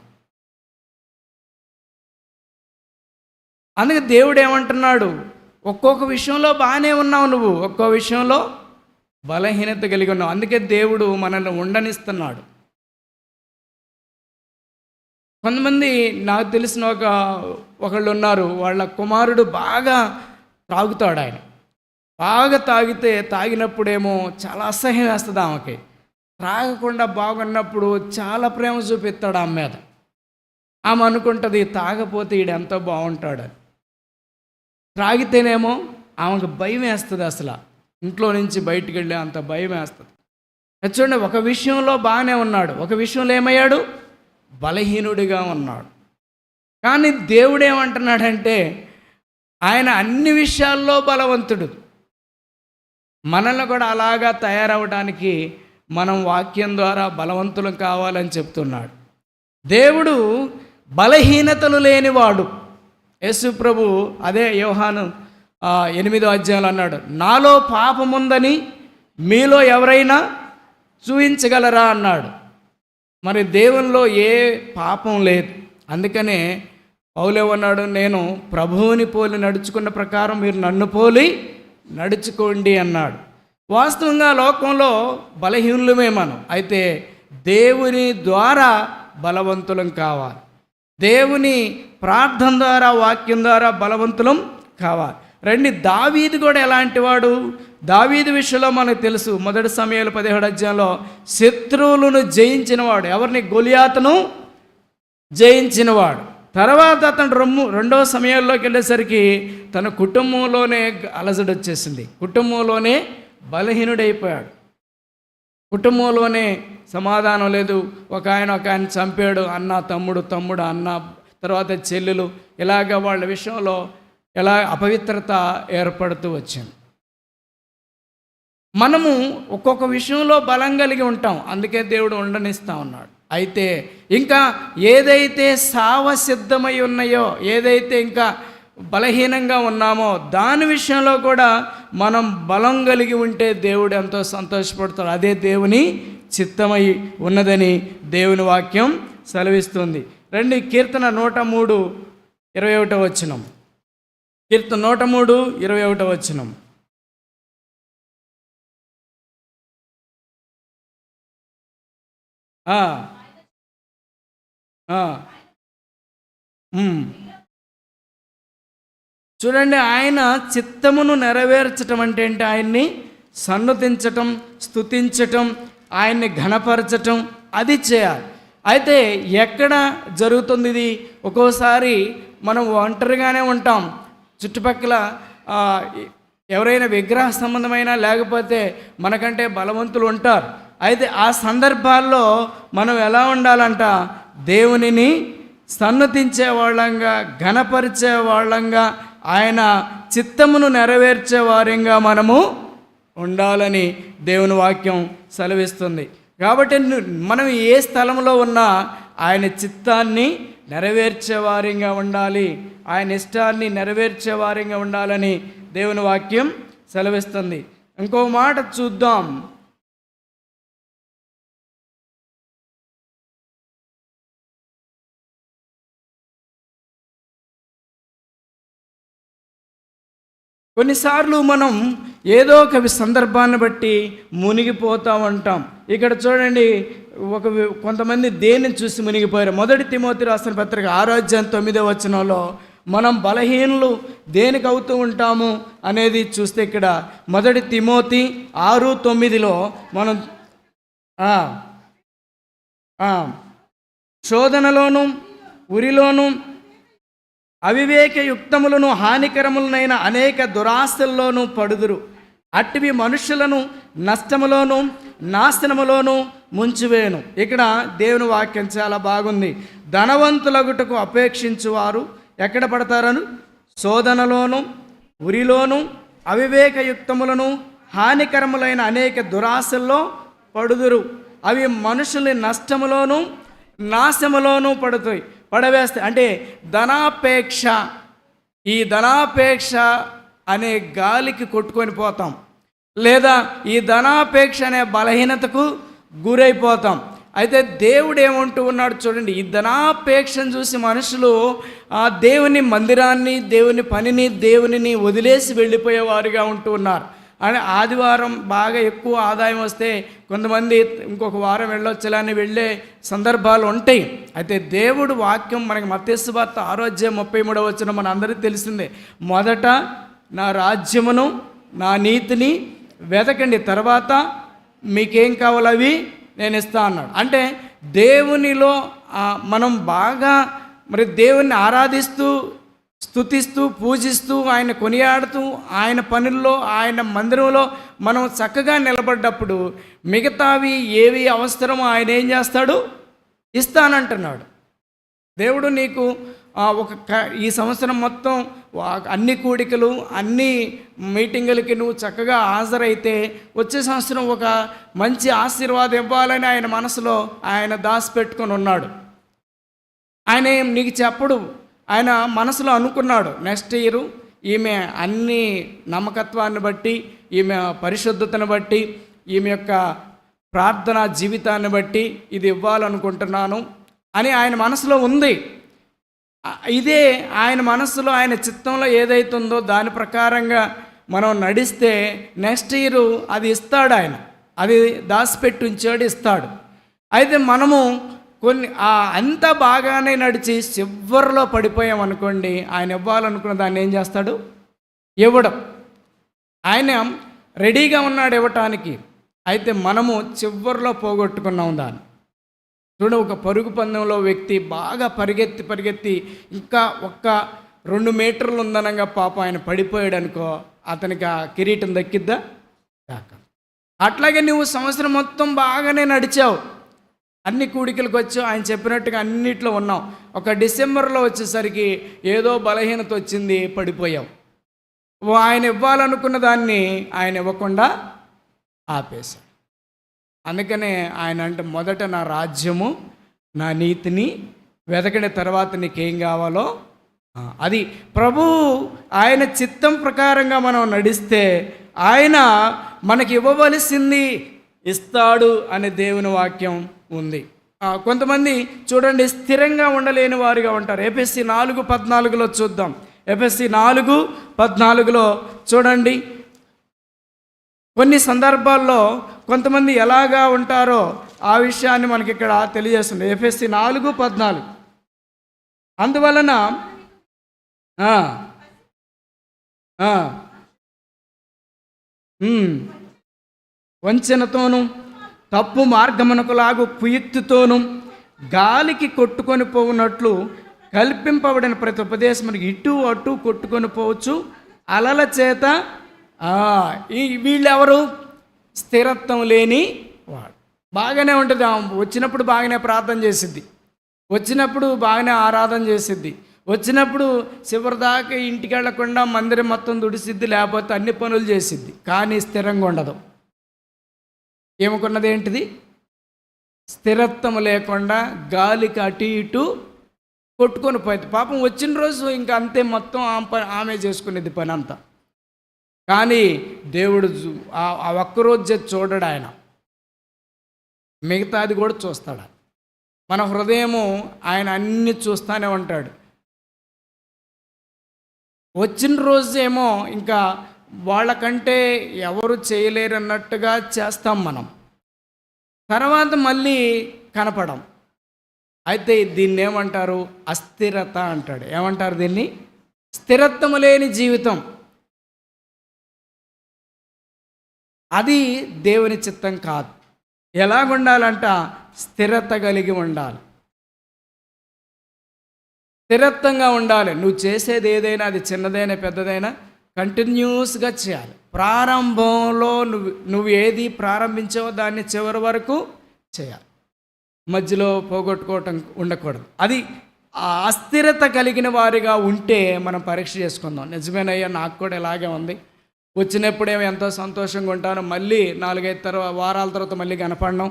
Speaker 9: అందుకే దేవుడు ఏమంటున్నాడు, ఒక్కొక్క విషయంలో బాగానే ఉన్నావు నువ్వు, ఒక్కో విషయంలో బలహీనత కలిగి ఉన్నావు. అందుకే దేవుడు మనల్ని ఉండనిస్తున్నాడు. కొంతమంది నాకు తెలిసిన ఒకళ్ళు ఉన్నారు, వాళ్ళ కుమారుడు బాగా తాగుతాడు. ఆయన బాగా తాగినప్పుడేమో చాలా అసహ్యం వేస్తుంది ఆమెకి. త్రాగకుండా బాగున్నప్పుడు చాలా ప్రేమ చూపిస్తాడు ఆమె మీద. ఆమె అనుకుంటుంది తాగపోతే ఈడు ఎంతో బాగుంటాడు. త్రాగితేనేమో ఆమెకు భయం వేస్తుంది, అసలు ఇంట్లో నుంచి బయటికి వెళ్ళే అంత భయం వేస్తుంది. చూడండి, ఒక విషయంలో బాగానే ఉన్నాడు, ఒక విషయంలో ఏమయ్యాడు? బలహీనుడిగా ఉన్నాడు. కానీ దేవుడు ఏమంటున్నాడంటే ఆయన అన్ని విషయాల్లో బలవంతుడు. మనల్ని కూడా అలాగా తయారవడానికి మనం వాక్యం ద్వారా బలవంతులం కావాలని చెప్తున్నాడు. దేవుడు బలహీనతలు లేనివాడు. యేసు ప్రభు అదే యోహాను 8వ అధ్యాయంలో అన్నాడు, నాలో పాపముందని మీలో ఎవరైనా చూపించగలరా అన్నాడు. మరి దేవునిలో ఏ పాపం లేదు. అందుకనే పౌలేమన్నాడు, నేను ప్రభువుని పోలి నడుచుకున్న ప్రకారం మీరు నన్ను పోలి నడుచుకోండి అన్నాడు. వాస్తవంగా లోకంలో బలహీనులమే మనం. అయితే దేవుని ద్వారా బలవంతులం కావాలి, దేవుని ప్రార్థన ద్వారా వాక్యం ద్వారా బలవంతులం కావాలి. రండి, దావీదు కూడా ఎలాంటి వాడు? దావీదు విషయంలో మనకు తెలుసు, 1 సమూయేలు 17వ అధ్యాయంలో శత్రువులను జయించినవాడు. ఎవరిని? గొలియాతును జయించినవాడు. తర్వాత అతను 2వ సమూయేలులోకి వెళ్ళేసరికి తన కుటుంబంలోనే అలజడి వచ్చేసింది, కుటుంబంలోనే బలహీనుడైపోయాడు, కుటుంబంలోనే సమాధానం లేదు. ఒక ఆయన చంపాడు, అన్న తమ్ముడు అన్న, తర్వాత చెల్లెలు, ఇలాగ వాళ్ళ విషయంలో ఎలా అపవిత్రత ఏర్పడుతూ వచ్చింది. మనము ఒక్కొక్క విషయంలో బలం కలిగి ఉంటాం, అందుకే దేవుడు ఉండనిస్తూ ఉన్నాడు. అయితే ఇంకా ఏదైతే సావసిద్ధమై ఉన్నాయో, ఏదైతే ఇంకా బలహీనంగా ఉన్నామో దాని విషయంలో కూడా మనం బలం కలిగి ఉంటే దేవుడు ఎంతో సంతోషపడతాడు. అదే దేవుని చిత్తమై ఉన్నదని దేవుని వాక్యం సెలవిస్తుంది. రండి, కీర్తన 103 21వ వచనం. కీర్తన 103 21వ వచనం. చూడండి, ఆయన చిత్తమును నెరవేర్చటం అంటే ఏంటి? ఆయన్ని సన్నుతించటం, స్తుతించటం, ఆయన్ని ఘనపరచటం, అది చేయాలి. అయితే ఎక్కడ జరుగుతుంది ఇది? ఒక్కోసారి మనం ఒంటరిగానే ఉంటాం, చుట్టుపక్కల ఎవరైనా విగ్రహ సంబంధమైన లేకపోతే మనకంటే బలవంతులు ఉంటారు. అయితే ఆ సందర్భాల్లో మనం ఎలా ఉండాలంట? దేవునిని సన్నతించే వాళ్ళంగా, ఘనపరిచే వాళ్ళంగా, ఆయన చిత్తమును నెరవేర్చే వారంగా మనము ఉండాలని దేవుని వాక్యం సెలవిస్తుంది. కాబట్టి మనం ఏ స్థలంలో ఉన్నా ఆయన చిత్తాన్ని నెరవేర్చేవారిగా ఉండాలి, ఆయన ఇష్టాన్ని నెరవేర్చేవారిగా ఉండాలని దేవుని వాక్యం సెలవిస్తుంది. ఇంకో మాట చూద్దాం. కొన్నిసార్లు మనం ఏదో ఒక సందర్భాన్ని బట్టి మునిగిపోతూ ఉంటాం. ఇక్కడ చూడండి, కొంతమంది దేనిని చూసి మునిగిపోయారు. 1 తిమోతి రాసిన పత్రిక 6:9 మనం బలహీనులు దేనికి అవుతూ ఉంటాము అనేది చూస్తే ఇక్కడ 1 తిమోతి 6:9 మనం శోధనలోను ఉరిలోను అవివేకయుక్తములను హానికరములనైన అనేక దురాశల్లోనూ పడుదురు. అట్టివి మనుషులను నష్టములోను నాశనములోను ముంచివేయును. ఇక్కడ దేవుని వాక్యం చాలా బాగుంది. ధనవంతులగుటకు అపేక్షించువారు ఎక్కడ పడతారను? శోధనలోను ఉరిలోను అవివేకయుక్తములను హానికరములైన అనేక దురాశల్లో పడుదురు. అవి మనుషుల్ని నష్టములోను నాశములోను పడవేస్తాయి. అంటే ధనాపేక్ష, ఈ ధనాపేక్ష అనే గాలికి కొట్టుకొని పోతాం, లేదా ఈ ధనాపేక్ష అనే బలహీనతకు గురైపోతాం. అయితే దేవుడు ఏమంటూ ఉన్నాడు చూడండి, ఈ ధనాపేక్షను చూసి మనుషులు ఆ దేవుని మందిరాన్ని, దేవుని పనిని, దేవునిని వదిలేసి వెళ్ళిపోయేవారుగా ఉంటూ ఉన్నారు. అని ఆదివారం బాగా ఎక్కువ ఆదాయం వస్తే కొంతమంది ఇంకొక వారం వెళ్ళొచ్చులే అని వెళ్ళే సందర్భాలు ఉంటాయి. అయితే దేవుడు వాక్యం మనకి మత్తయి సువార్త 6:33 మన అందరికీ తెలిసిందే. మొదట నా రాజ్యమును నా నీతిని వెతకండి, తర్వాత మీకేం కావాలో అవి నేను ఇస్తా అన్నాడు. అంటే దేవునిలో మనం బాగా దేవుణ్ణి ఆరాధిస్తూ స్తుతిస్తూ పూజిస్తూ ఆయన కొనియాడుతూ ఆయన పనుల్లో ఆయన మందిరంలో మనం చక్కగా నిలబడ్డప్పుడు మిగతావి ఏవి అవసరమో ఆయన ఏం చేస్తాడు? ఇస్తానంటున్నాడు. దేవుడు నీకు ఈ సంవత్సరం మొత్తం అన్ని కూడికలు అన్ని మీటింగులకి నువ్వు చక్కగా హాజరైతే వచ్చే సంవత్సరం ఒక మంచి ఆశీర్వాదం ఇవ్వాలని ఆయన మనసులో ఆయన దాచిపెట్టుకొని ఉన్నాడు. ఆయన నీకు చెప్పడు, ఆయన మనసులో అనుకున్నాడు, నెక్స్ట్ ఇయర్ ఈమె అన్ని నమ్మకత్వాన్ని బట్టి, ఈమె పరిశుద్ధతను బట్టి, ఈమె యొక్క ప్రార్థనా జీవితాన్ని బట్టి ఇది ఇవ్వాలనుకుంటున్నాను అని ఆయన మనసులో ఉంది. ఇదే ఆయన మనసులో ఆయన చిత్తంలో ఏదైతుందో దాని ప్రకారంగా మనం నడిస్తే నెక్స్ట్ ఇయర్ అది ఇస్తాడు. ఆయన అది దాచిపెట్టి ఉంచాడు, ఇస్తాడు. అయితే మనము అంతా బాగానే నడిచి చివరిలో పడిపోయామనుకోండి, ఆయన ఇవ్వాలనుకున్న దాన్ని ఏం చేస్తాడు? ఇవ్వడం. ఆయన రెడీగా ఉన్నాడు ఇవ్వటానికి. అయితే మనము చివరిలో పోగొట్టుకున్నాం దాన్ని. చూడండి, ఒక పరుగు పందెంలో వ్యక్తి బాగా పరిగెత్తి ఇంకా 2 మీటర్లు ఉందనగా పాపం ఆయన పడిపోయాడు అనుకో, అతనికి ఆ కిరీటం దక్కిద్దా? అట్లాగే నువ్వు సంవత్సరం మొత్తం బాగానే నడిచావు, అన్ని కూడికలకు వచ్చావు, ఆయన చెప్పినట్టుగా అన్నిట్లో ఉన్నావు. ఒక డిసెంబర్లో వచ్చేసరికి ఏదో బలహీనత వచ్చింది, పడిపోయావు. ఆయన ఇవ్వాలనుకున్న దాన్ని ఆయన ఇవ్వకుండా ఆపేశాడు. అందుకనే ఆయన అంటే మొదట నా రాజ్యము నా నీతిని వెతకని తర్వాత నీకేం కావాలో అది. ప్రభు ఆయన చిత్తం ప్రకారంగా మనం నడిస్తే ఆయన మనకి ఇవ్వవలసింది ఇస్తాడు అనే దేవుని వాక్యం ఉంది. కొంతమంది చూడండి స్థిరంగా ఉండలేని వారుగా ఉంటారు. ఎఫెసీ 4:14 చూద్దాం. ఎఫెసీ 4:14 చూడండి, కొన్ని సందర్భాల్లో కొంతమంది ఎలాగా ఉంటారో ఆ విషయాన్ని మనకి ఇక్కడ తెలియజేస్తుంది. ఎఫెసీ 4:14 అందువలన వంచనతోనూ తప్పు మార్గమునకు లాగు కుయుక్తితోనూ గాలికి కొట్టుకొని పోవునట్లు కల్పింపబడిన ప్రతి ఉపదేశమునికి ఇటు అటు కొట్టుకొని పోవచ్చు అలల చేత. వీళ్ళెవరు? స్థిరత్వం లేని వాడు. బాగానే ఉంటుంది, వచ్చినప్పుడు బాగానే ప్రార్థన చేసిద్ది, వచ్చినప్పుడు బాగానే ఆరాధన చేసిద్ది, వచ్చినప్పుడు చివరిదాకా ఇంటికి వెళ్లకుండా మందిరం మొత్తం దుడిసిద్ది, లేకపోతే అన్ని పనులు చేసిద్ది, కానీ స్థిరంగా ఉండదు. ఏమనుకున్నది ఏంటిది? స్థిరత్వం లేకుండా గాలికి అటు ఇటు కొట్టుకొని పోయింది. పాపం వచ్చిన రోజు ఇంకా అంతే, మొత్తం ఆమె చేసుకునేది పని అంతా. కానీ దేవుడు ఆ ఒక్కరోజు చూడడు ఆయన, మిగతాది కూడా చూస్తాడు. మన హృదయము ఆయన అన్ని చూస్తూనే ఉంటాడు. వచ్చిన రోజేమో ఇంకా వాళ్ళకంటే ఎవరు చేయలేరు అన్నట్టుగా చేస్తాం మనం, తర్వాత మళ్ళీ కనపడం. అయితే దీన్ని ఏమంటారు? అస్థిరత అంటాడు. ఏమంటారు దీన్ని? స్థిరత్వం లేని జీవితం. అది దేవుని చిత్తం కాదు. ఎలాగుండాలంట? స్థిరత కలిగి ఉండాలి, స్థిరత్వంగా ఉండాలి. నువ్వు చేసేది ఏదైనా, అది చిన్నదైనా పెద్దదైనా, కంటిన్యూస్గా చేయాలి. ప్రారంభంలో నువ్వు ఏది ప్రారంభించావో దాన్ని చివరి వరకు చేయాలి, మధ్యలో పోగొట్టుకోవటం ఉండకూడదు. అది ఆ అస్థిరత కలిగిన వారిగా ఉంటే మనం పరీక్ష చేసుకుందాం. నిజమేనయ్యా, నాకు కూడా ఇలాగే ఉంది. వచ్చినప్పుడేమో ఎంతో సంతోషంగా ఉంటాను, మళ్ళీ 4-5 వారాల తర్వాత మళ్ళీ కనపడడం.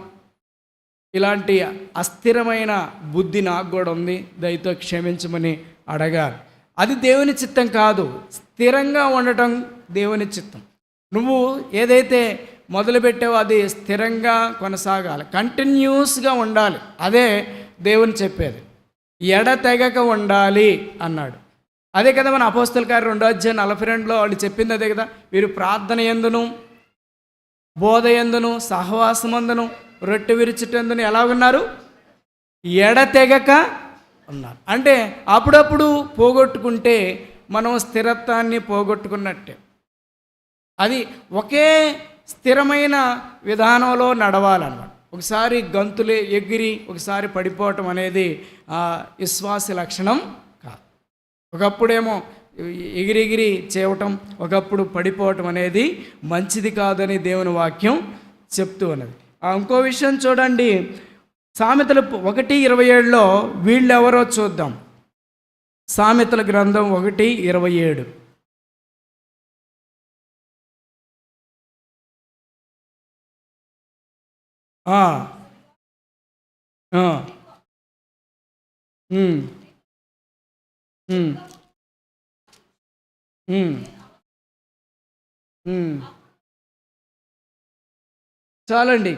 Speaker 9: ఇలాంటి అస్థిరమైన బుద్ధి నాకు కూడా ఉంది, దయతో క్షమించమని అడగాలి. అది దేవుని చిత్తం కాదు. స్థిరంగా ఉండటం దేవుని చిత్తం. నువ్వు ఏదైతే మొదలుపెట్టావో అది స్థిరంగా కొనసాగాలి, కంటిన్యూస్గా ఉండాలి. అదే దేవుని చెప్పేది. ఎడతెగక ఉండాలి అన్నాడు. అదే కదా మన అపోస్తల కార్యం 2:42 వాళ్ళు చెప్పింది అదే కదా. వీరు ప్రార్థన యందును, బోధ యందును, సహవాసమందును, రొట్టె విరుచుటందును ఎలా ఉన్నారు? ఎడతెగక ఉన్నారు. అంటే అప్పుడప్పుడు పోగొట్టుకుంటే మనం స్థిరత్వాన్ని పోగొట్టుకున్నట్టే. అది ఒకే స్థిరమైన విధానంలో నడవాలన్నమాట. ఒకసారి గంతులే ఎగిరి ఒకసారి పడిపోవటం అనేది విశ్వాస లక్షణం కాదు. ఒకప్పుడేమో ఎగిరెగిరి చేయటం, ఒకప్పుడు పడిపోవటం అనేది మంచిది కాదని దేవుని వాక్యం చెప్తూ ఉన్నది. ఇంకో విషయం చూడండి, సామెతలు 1:27 వీళ్ళెవరో చూద్దాం. సామెతల గ్రంథం 1:27. చాలండి.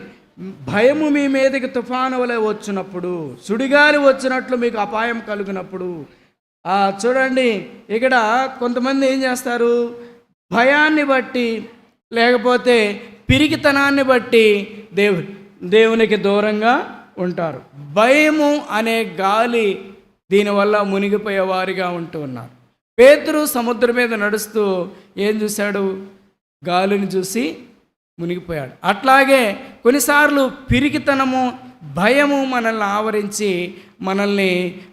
Speaker 9: భయము మీ మీదకి తుఫాను వలె వచ్చినప్పుడు, సుడిగాలి వచ్చినట్లు మీకు అపాయం కలుగునప్పుడు. చూడండి, ఇక్కడ కొంతమంది ఏం చేస్తారు? భయాన్ని బట్టి లేకపోతే పిరికితనాన్ని బట్టి దేవునికి దూరంగా ఉంటారు. భయము అనే గాలి దీనివల్ల మునిగిపోయేవారిగా ఉంటూ ఉన్నారు. పేతురు సముద్రం మీద నడుస్తూ ఏం చూశాడు? గాలిని చూసి మునిగిపోయాడు. అట్లాగే కొన్నిసార్లు పిరికితనము, భయము మనల్ని ఆవరించి మనల్ని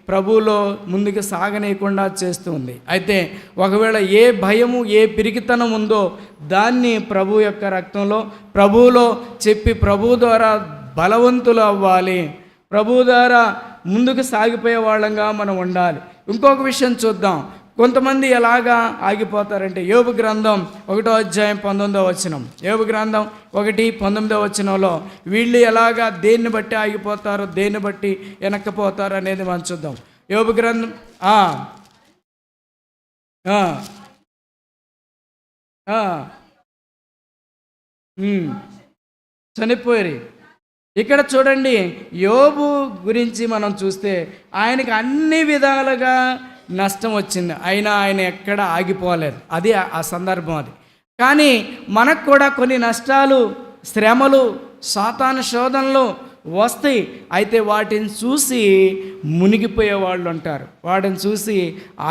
Speaker 9: ప్రభువులో ముందుకు సాగనీయకుండా చేస్తుంది. అయితే ఒకవేళ ఏ భయము, ఏ పిరికితనం ఉందో దాన్ని ప్రభు యొక్క రక్తంలో, ప్రభువులో చెప్పి ప్రభు ద్వారా బలవంతులు అవ్వాలి, ప్రభు ద్వారా ముందుకు సాగిపోయే వాళ్ళంగా మనం ఉండాలి. ఇంకొక విషయం చూద్దాం. కొంతమంది ఎలాగా ఆగిపోతారంటే, యోబు గ్రంథం 1:19 యోబు గ్రంథం 1:19 వీళ్ళు ఎలాగా దేన్ని బట్టి ఆగిపోతారో, దేన్ని బట్టి వెనక్కిపోతారు అనేది మనం చూద్దాం. యోబు గ్రంథం చనిపోయారు. ఇక్కడ చూడండి, యోబు గురించి మనం చూస్తే ఆయనకి అన్ని విధాలుగా నష్టం వచ్చింది, అయినా ఆయన ఎక్కడ ఆగిపోలేదు. అది ఆ సందర్భం అది. కానీ మనకు కూడా కొన్ని నష్టాలు, శ్రమలు, సాతాను శోధనలు వస్తాయి. అయితే వాటిని చూసి మునిగిపోయే వాళ్ళు ఉంటారు, వాటిని చూసి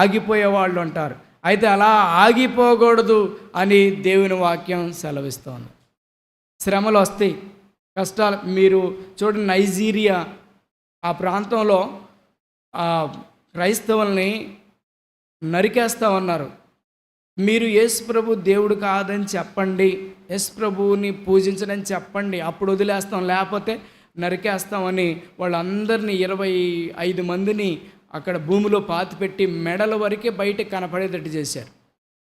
Speaker 9: ఆగిపోయే వాళ్ళు ఉంటారు. అయితే అలా ఆగిపోకూడదు అని దేవుని వాక్యం సెలవిస్తోంది. శ్రమలు వస్తాయి, కష్టాలు. మీరు చూడండి, నైజీరియా ఆ ప్రాంతంలో క్రైస్తవుల్ని నరికేస్తా ఉన్నారు. మీరు యేసు ప్రభు దేవుడు కాదని చెప్పండి, యేసు ప్రభువుని పూజించడని చెప్పండి, అప్పుడు వదిలేస్తాం, లేకపోతే నరికేస్తామని వాళ్ళందరినీ 25 మందిని అక్కడ భూమిలో పాతిపెట్టి మెడల వరకే బయటకు కనపడేటట్టు చేశారు,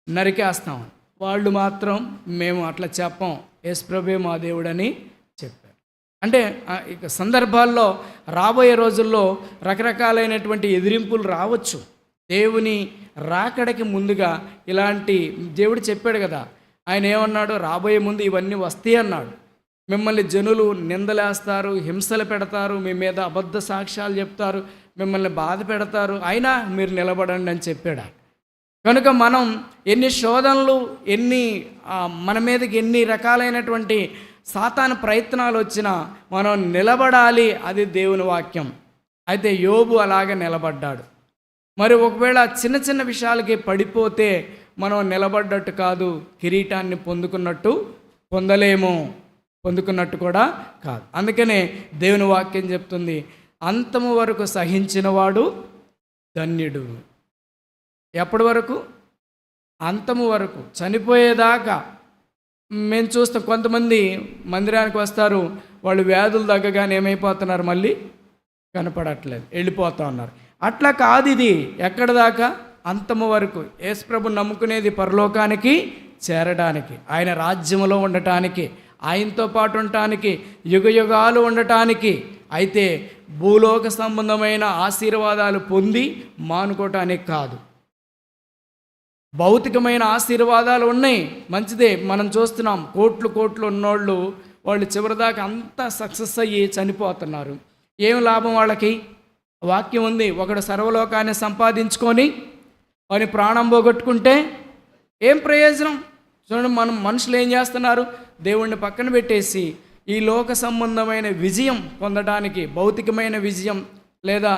Speaker 9: నరికేస్తామని. వాళ్ళు మాత్రం మేము అట్లా చెప్పం, యేసు ప్రభువే మా దేవుడని చెప్పారు. అంటే ఇక సందర్భాల్లో రాబోయే రోజుల్లో రకరకాలైనటువంటి ఎదిరింపులు రావచ్చు. దేవుని రాకడకి ముందుగా ఇలాంటి దేవుడు చెప్పాడు కదా, ఆయన ఏమన్నాడు, రాబోయే ముందు ఇవన్నీ వస్తాయి అన్నాడు. మిమ్మల్ని జనులు నిందలేస్తారు, హింసలు పెడతారు, మీ మీద అబద్ధ సాక్ష్యాలు చెప్తారు, మిమ్మల్ని బాధ పెడతారు, అయినా మీరు నిలబడండి అని చెప్పాడు. కనుక మనం ఎన్ని శోధనలు, మన మీదకి ఎన్ని రకాలైనటువంటి సాతాను ప్రయత్నాలు వచ్చినా మనం నిలబడాలి. అది దేవుని వాక్యం. అయితే యోబు అలాగే నిలబడ్డాడు. మరి ఒకవేళ చిన్న చిన్న విషయాలకి పడిపోతే మనం నిలబడ్డట్టు కాదు, కిరీటాన్ని పొందుకున్నట్టు కూడా కాదు. అందుకనే దేవుని వాక్యం చెప్తుంది, అంతము వరకు సహించినవాడు ధన్యుడు. ఎప్పటి వరకు? అంతము వరకు, చనిపోయేదాకా. మేము చూస్తాం కొంతమంది మందిరానికి వస్తారు, వాళ్ళు వ్యాధులు తగ్గగానే ఏమైపోతున్నారు, మళ్ళీ కనపడట్లేదు, వెళ్ళిపోతూ ఉన్నారు. అట్లా కాదు, ఇది ఎక్కడ దాకా? అంతము వరకు. యేసుప్రభు నమ్ముకునేది పరలోకానికి చేరడానికి, ఆయన రాజ్యంలో ఉండటానికి, ఆయనతో పాటు ఉండటానికి, యుగయుగాలు ఉండటానికి. అయితే భూలోక సంబంధమైన ఆశీర్వాదాలు పొంది మానుకోవటానికి కాదు. భౌతికమైన ఆశీర్వాదాలు ఉన్నాయి, మంచిదే, మనం చూస్తున్నాం. కోట్లు ఉన్నోళ్ళు వాళ్ళు చివరిదాకా అంతా సక్సెస్ అయ్యి చనిపోతున్నారు. ఏం లాభం వాళ్ళకి? వాక్యం ఉంది, ఒకడు సర్వలోకాన్ని సంపాదించుకొని వాని ప్రాణం పోగొట్టుకుంటే ఏం ప్రయోజనం? చూడండి, మనుషులు ఏం చేస్తున్నారు, దేవుణ్ణి పక్కన పెట్టేసి ఈ లోక సంబంధమైన విజయం పొందడానికి, భౌతికమైన విజయం లేదా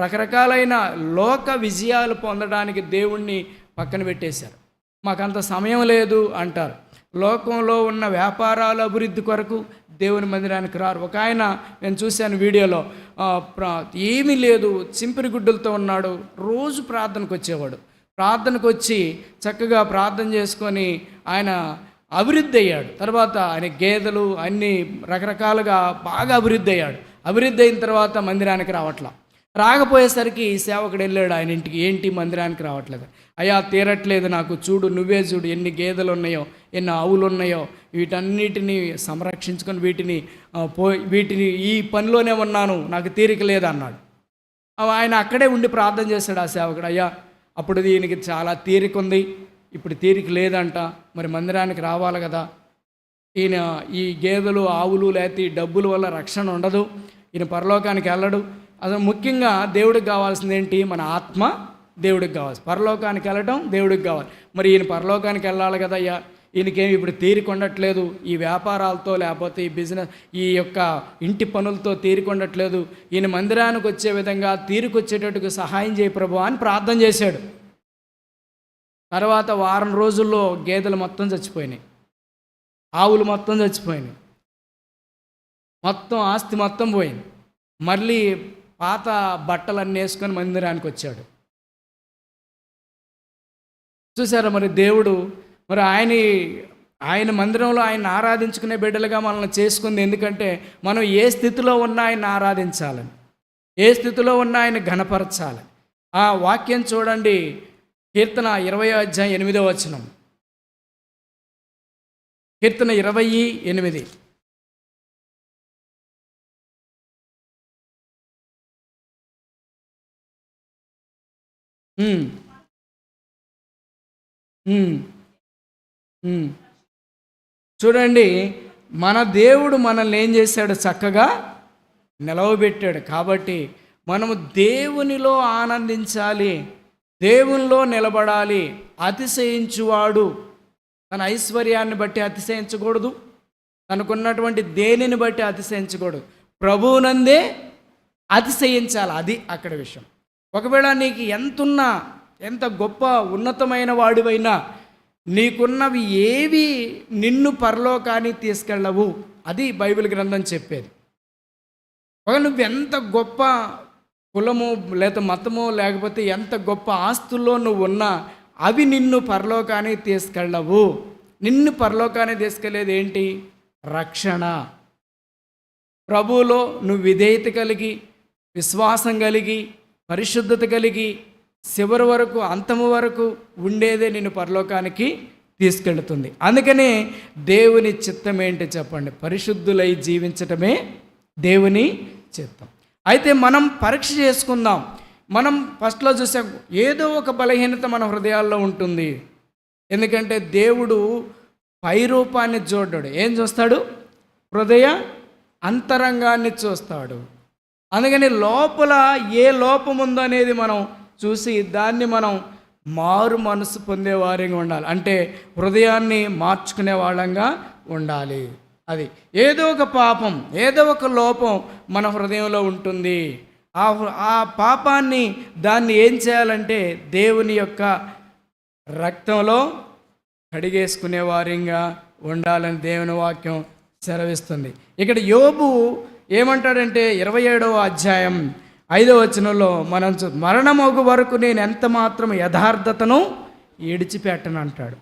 Speaker 9: రకరకాలైన లోక విజయాలు పొందడానికి దేవుణ్ణి పక్కన పెట్టేశారు. మాకంత సమయం లేదు అంటారు. లోకంలో ఉన్న వ్యాపారాల అభివృద్ధి కొరకు దేవుని మందిరానికి రారు. ఒక ఆయన నేను చూశాను వీడియోలో, ఏమీ లేదు, చింపిరి గుడ్డలతో ఉన్నాడు, రోజు ప్రార్థనకు వచ్చేవాడు. ప్రార్థనకు వచ్చి చక్కగా ప్రార్థన చేసుకొని ఆయన అభివృద్ధి అయ్యాడు. తర్వాత ఆయన గేదెలు అన్నీ రకరకాలుగా బాగా అభివృద్ధి అయ్యాడు. అభివృద్ధి అయిన తర్వాత మందిరానికి రాకపోయేసరికి సేవకుడు వెళ్ళాడు ఆయన ఇంటికి, ఏంటి మందిరానికి రావట్లేదు? అయ్యా తీరట్లేదు నాకు, చూడు, నువ్వే చూడు, ఎన్ని గేదెలు ఉన్నాయో, ఎన్ని ఆవులు ఉన్నాయో, వీటన్నిటిని సంరక్షించుకొని వీటిని ఈ పనిలోనే ఉన్నాను, నాకు తీరిక లేదు అన్నాడు. ఆయన అక్కడే ఉండి ప్రార్థన చేశాడు ఆ సేవకుడు. అయ్యా, అప్పుడు దీనికి చాలా తీరిక ఉంది, ఇప్పుడు తీరిక లేదంట, మరి మందిరానికి రావాలి కదా. ఈయన ఈ గేదెలు ఆవులు లేకపోతే ఈ డబ్బుల వల్ల రక్షణ ఉండదు, ఈయన పరలోకానికి వెళ్ళడు. అసలు ముఖ్యంగా దేవుడికి కావాల్సింది ఏంటి? మన ఆత్మ దేవుడికి కావాలి. పరలోకానికి వెళ్ళటం దేవుడికి కావాలి. మరి ఈయన పరలోకానికి వెళ్ళాలి కదా. అయ్యా, ఈయనకేమి ఇప్పుడు తీరికొండట్లేదు, ఈ వ్యాపారాలతో లేకపోతే ఈ బిజినెస్, ఈ యొక్క ఇంటి పనులతో తీరికొండట్లేదు, ఈయన మందిరానికి వచ్చే విధంగా తీరికొచ్చేటట్టుగా సహాయం చేయ ప్రభువా అని ప్రార్థన చేశాడు. తర్వాత వారం రోజుల్లో గేదెలు మొత్తం చచ్చిపోయినాయి, ఆవులు మొత్తం చచ్చిపోయినాయి, మొత్తం ఆస్తి మొత్తం పోయింది. మళ్ళీ పాత బట్టలన్నీ వేసుకొని మందిరానికి వచ్చాడు. చూసారా మరి దేవుడు, మరి ఆయన మందిరంలో ఆయన ఆరాధించుకునే బిడ్డలుగా మనల్ని చేసుకుంది. ఎందుకంటే మనం ఏ స్థితిలో ఉన్నా ఆయన ఆరాధించాలని, ఏ స్థితిలో ఉన్నా ఆయన ఘనపరచాలి. ఆ వాక్యం చూడండి, కీర్తన 20:8. కీర్తన 20:8. చూడండి, మన దేవుడు మనల్ని ఏం చేశాడు? చక్కగా నిలవబెట్టాడు. కాబట్టి మనము దేవునిలో ఆనందించాలి, దేవునిలో నిలబడాలి. అతిశయించువాడు తన ఐశ్వర్యాన్ని బట్టి అతిశయించకూడదు, తనకున్నటువంటి దేనిని బట్టి అతిశయించకూడదు, ప్రభువునందే అతిశయించాలి. అది అక్కడ విషయం. ఒకవేళ నీకు ఎంతున్నా, ఎంత గొప్ప ఉన్నతమైన వాడివైనా, నీకున్నవి ఏవి నిన్ను పరలోకానికి తీసుకెళ్ళవు. అది బైబిల్ గ్రంథం చెప్పేది. నువ్వెంత గొప్ప కులము లేదా మతమో లేకపోతే ఎంత గొప్ప ఆస్తుల్లో నువ్వు ఉన్నా అవి నిన్ను పరలోకానికి తీసుకెళ్ళవు. నిన్ను పరలోకానికి తీసుకెళ్ళేది ఏంటి? రక్షణ. ప్రభువులో నువ్వు విధేయత కలిగి, విశ్వాసం కలిగి, పరిశుద్ధత కలిగి, చివరి వరకు, అంతము వరకు ఉండేదే నిన్ను పరలోకానికి తీసుకెళ్తుంది. అందుకనే దేవుని చిత్తం ఏంటి చెప్పండి? పరిశుద్ధులై జీవించటమే దేవుని చిత్తం. అయితే మనం పరీక్ష చేసుకుందాం. మనం ఫస్ట్లో చూసాం, ఏదో ఒక బలహీనత మన హృదయాల్లో ఉంటుంది. ఎందుకంటే దేవుడు పై రూపాన్ని చూడడు, ఏం చూస్తాడు? హృదయ అంతరంగాన్ని చూస్తాడు. అందుకని లోపల ఏ లోపం ఉందో అనేది మనం చూసి దాన్ని మనం మారు మనసు పొందేవారిగా ఉండాలి. అంటే హృదయాన్ని మార్చుకునే వాళ్ళంగా ఉండాలి. అది ఏదో ఒక పాపం, ఏదో ఒక లోపం మన హృదయంలో ఉంటుంది. ఆ పాపాన్ని దాన్ని ఏం చేయాలంటే దేవుని యొక్క రక్తంలో కడిగేసుకునే వారిగా ఉండాలని దేవుని వాక్యం సెలవిస్తుంది. ఇక్కడ యోబు ఏమంటాడంటే 27వ అధ్యాయం 5వ వచనంలో మనం మరణమగు వరకు నేను ఎంత మాత్రం యథార్థతను విడిచిపెట్టను అంటాడు.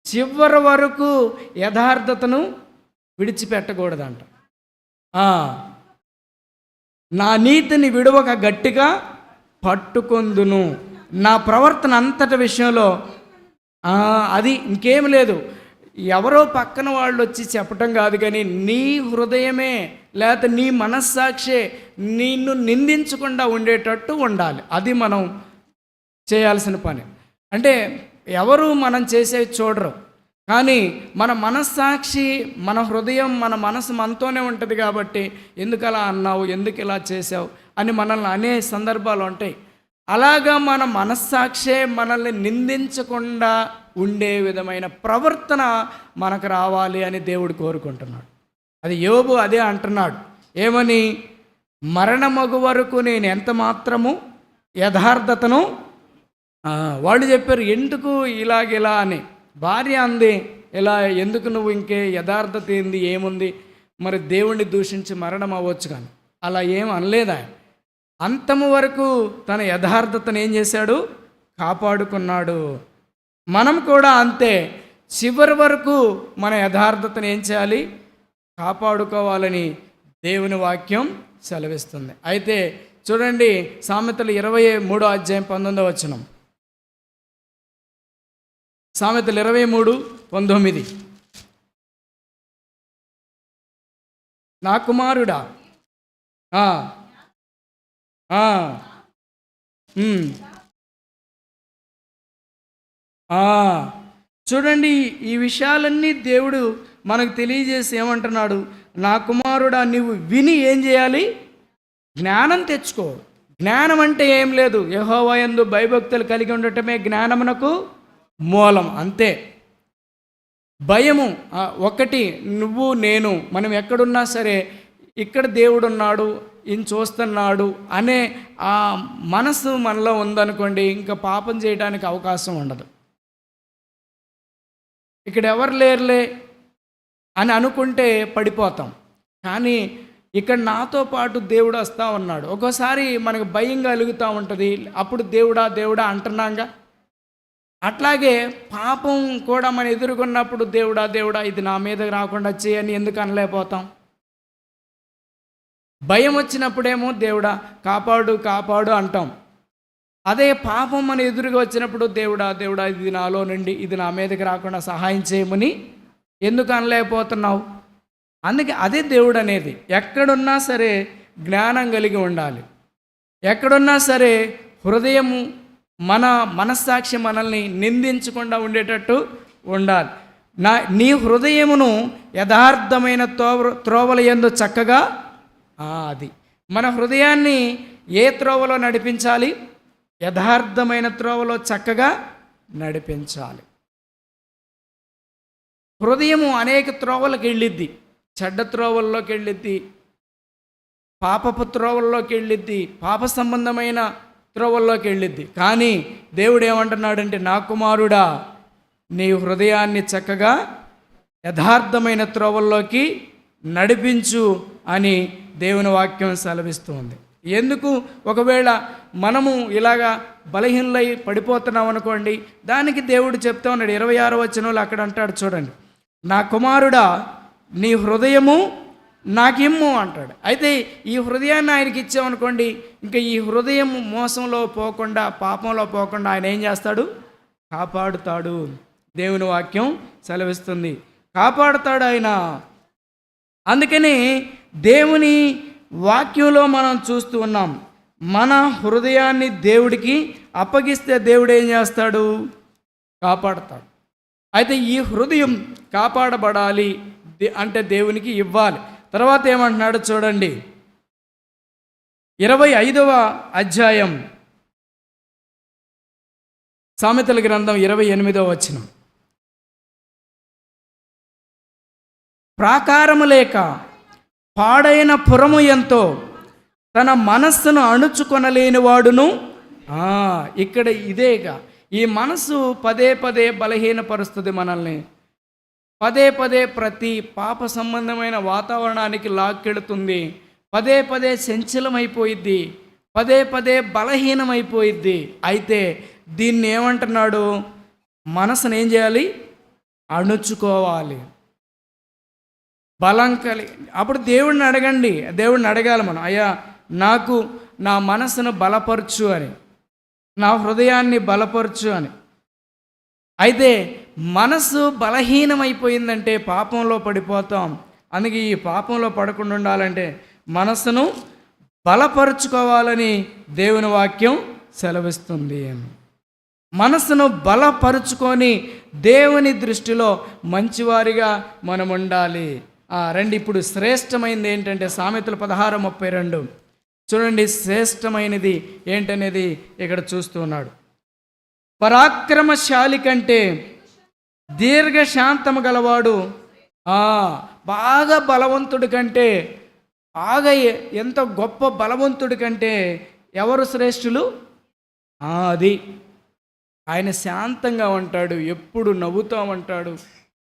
Speaker 9: చివరి వరకు యథార్థతను విడిచిపెట్టకూడదంట. నా నీతిని విడవక గట్టిగా పట్టుకొందును, నా ప్రవర్తన అంతటి విషయంలో అది ఇంకేం లేదు. ఎవరో పక్కన వాళ్ళు వచ్చి చెప్పటం కాదు, కానీ నీ హృదయమే లేకపోతే నీ మనస్సాక్షే నిన్ను నిందించకుండా ఉండేటట్టు ఉండాలి. అది మనం చేయాల్సిన పని. అంటే ఎవరు మనం చేసేవి చూడరు, కానీ మన మనస్సాక్షి, మన హృదయం, మన మనసు మనతోనే ఉంటుంది. కాబట్టి ఎందుకు అలా అన్నావు, ఎందుకు ఇలా చేసావు అని మనల్ని అనే సందర్భాలు ఉంటాయి. అలాగా మన మనస్సాక్షే మనల్ని నిందించకుండా ఉండే విధమైన ప్రవర్తన మనకు రావాలి అని దేవుడు కోరుకుంటున్నాడు. అది యోబు అదే అంటున్నాడు. ఏమని? మరణమగు వరకు నేను ఎంత మాత్రము యథార్థతను, వాళ్ళు చెప్పారు ఎందుకు ఇలాగిలా అని. భార్య అంది, ఇలా ఎందుకు నువ్వు ఇంకే యథార్థత ఏంది, ఏముంది, మరి దేవుణ్ణి దూషించి మరణం అవ్వచ్చు. కానీ అలా ఏం అనలేదా. అంతము వరకు తన యథార్థతను ఏం చేశాడు? కాపాడుకున్నాడు. మనం కూడా అంతే, చివరి వరకు మన యథార్థతను ఏం చేయాలి? కాపాడుకోవాలని దేవుని వాక్యం సెలవిస్తుంది. అయితే చూడండి, సామెతలు 23వ అధ్యాయం 19వ వచనం. సామెతలు 23:19. నా కుమారుడా, చూడండి, ఈ విషయాలన్నీ దేవుడు మనకు తెలియజేసి ఏమంటున్నాడు? నా కుమారుడా, నీవు విని ఏం చేయాలి? జ్ఞానం తెచ్చుకో. జ్ఞానం అంటే ఏం లేదు, యెహోవా యందు భయభక్తులు కలిగి ఉండటమే జ్ఞానమునకు మూలం, అంతే. భయము ఒకటి, నువ్వు నేను మనం ఎక్కడున్నా సరే ఇక్కడ దేవుడు ఉన్నాడు, ఈయన చూస్తున్నాడు అనే ఆ మనసు మనలో ఉందనుకోండి, ఇంకా పాపం చేయడానికి అవకాశం ఉండదు. ఇక్కడ ఎవరు లేరులే అని అనుకుంటే పడిపోతాం. కానీ ఇక్కడ నాతో పాటు దేవుడు వస్తూ ఉన్నాడు. ఒక్కోసారి మనకు భయం కలుగుతూ ఉంటుంది, అప్పుడు దేవుడా దేవుడా అంటున్నాగా. అట్లాగే పాపం కూడా మనం ఎదుర్కొన్నప్పుడు దేవుడా దేవుడా ఇది నా మీద రాకుండా చేయని ఎందుకు అనలేకపోతాం? భయం వచ్చినప్పుడేమో దేవుడా కాపాడు కాపాడు అంటాం. అదే పాపం మన ఎదురుగా వచ్చినప్పుడు దేవుడా దేవుడా ఇది నాలో నుండి ఇది నా మీదకి రాకుండా సహాయం చేయమని ఎందుకు అనలేకపోతున్నావు? అందుకే అదే దేవుడు అనేది. ఎక్కడున్నా సరే జ్ఞానం కలిగి ఉండాలి. ఎక్కడున్నా సరే హృదయము, మన మనస్సాక్షి మనల్ని నిందించకుండా ఉండేటట్టు ఉండాలి. నీ హృదయమును యథార్థమైన త్రోవల యందు చక్కగా, అది మన హృదయాన్ని ఏ త్రోవలో నడిపించాలి? యథార్థమైన త్రోవలో చక్కగా నడిపించాలి. హృదయము అనేక త్రోవలకు వెళ్ళిద్ది. చెడ్డ త్రోవల్లోకి వెళ్ళిద్ది, పాపపు త్రోవల్లోకి వెళ్ళిద్ది, పాప సంబంధమైన త్రోవల్లోకి వెళ్ళిద్ది. కానీ దేవుడు ఏమంటున్నాడంటే, నా కుమారుడా నీ హృదయాన్ని చక్కగా యథార్థమైన త్రోవల్లోకి నడిపించు అని దేవుని వాక్యం సెలవిస్తుంది. ఎందుకు? ఒకవేళ మనము ఇలాగా బలహీనలై పడిపోతున్నాం అనుకోండి, దానికి దేవుడు చెప్తా ఉన్నాడు 26వ వచనంలో. అక్కడ అంటాడు చూడండి, నా కుమారుడా నీ హృదయము నాకిమ్ము అంటాడు. అయితే ఈ హృదయాన్ని ఆయనకి ఇచ్చామనుకోండి, ఇంకా ఈ హృదయం మోసంలో పోకుండా, పాపంలో పోకుండా ఆయన ఏం చేస్తాడు? కాపాడుతాడు. దేవుని వాక్యం సెలవిస్తుంది, కాపాడుతాడు ఆయన. అందుకని దేవుని వాక్యంలో మనం చూస్తూ ఉన్నాం, మన హృదయాన్ని దేవుడికి అప్పగిస్తే దేవుడు ఏం చేస్తాడు? కాపాడతాడు. అయితే ఈ హృదయం కాపాడబడాలి అంటే దేవునికి ఇవ్వాలి. తర్వాత ఏమంటున్నాడు చూడండి, 25వ అధ్యాయం సామెతల గ్రంథం 28వ వచనం. ప్రాకారము లేక పాడైన పురము ఎంతో, తన మనస్సును అణుచుకొనలేని వాడును. ఇక్కడ ఇదేగా, ఈ మనసు పదే పదే బలహీనపరుస్తుంది మనల్ని, పదే పదే ప్రతి పాప సంబంధమైన వాతావరణానికి లాక్కెడుతుంది, పదే పదే చంచలమైపోయిద్ది, పదే పదే బలహీనమైపోయిద్ది. అయితే దీన్ని ఏమంటున్నాడు? మనసును ఏం చేయాలి? అణుచుకోవాలి, బలం కలిగి. అప్పుడు దేవుడిని అడగండి, దేవుడిని అడగాలి మనం, అయ్యా నాకు నా మనసును బలపరచు అని, నా హృదయాన్ని బలపరచు అని. అయితే మనసు బలహీనమైపోయిందంటే పాపంలో పడిపోతాం. అందుకే ఈ పాపంలో పడకుండా ఉండాలంటే మనసును బలపరుచుకోవాలని దేవుని వాక్యం సెలవిస్తుంది. మనసును బలపరుచుకొని దేవుని దృష్టిలో మంచివారిగా మనం ఉండాలి. రండి, ఇప్పుడు శ్రేష్టమైనది ఏంటంటే సామెతలు 16:32 చూడండి. శ్రేష్టమైనది ఏంటనేది ఇక్కడ చూస్తూ ఉన్నాడు. పరాక్రమశాలి కంటే దీర్ఘశాంతము గలవాడు, బాగా బలవంతుడి కంటే, బాగా ఎంత గొప్ప బలవంతుడి కంటే ఎవరు శ్రేష్ఠులు? అది ఆయన శాంతంగా ఉంటాడు, ఎప్పుడు నవ్వుతూ ఉంటాడు,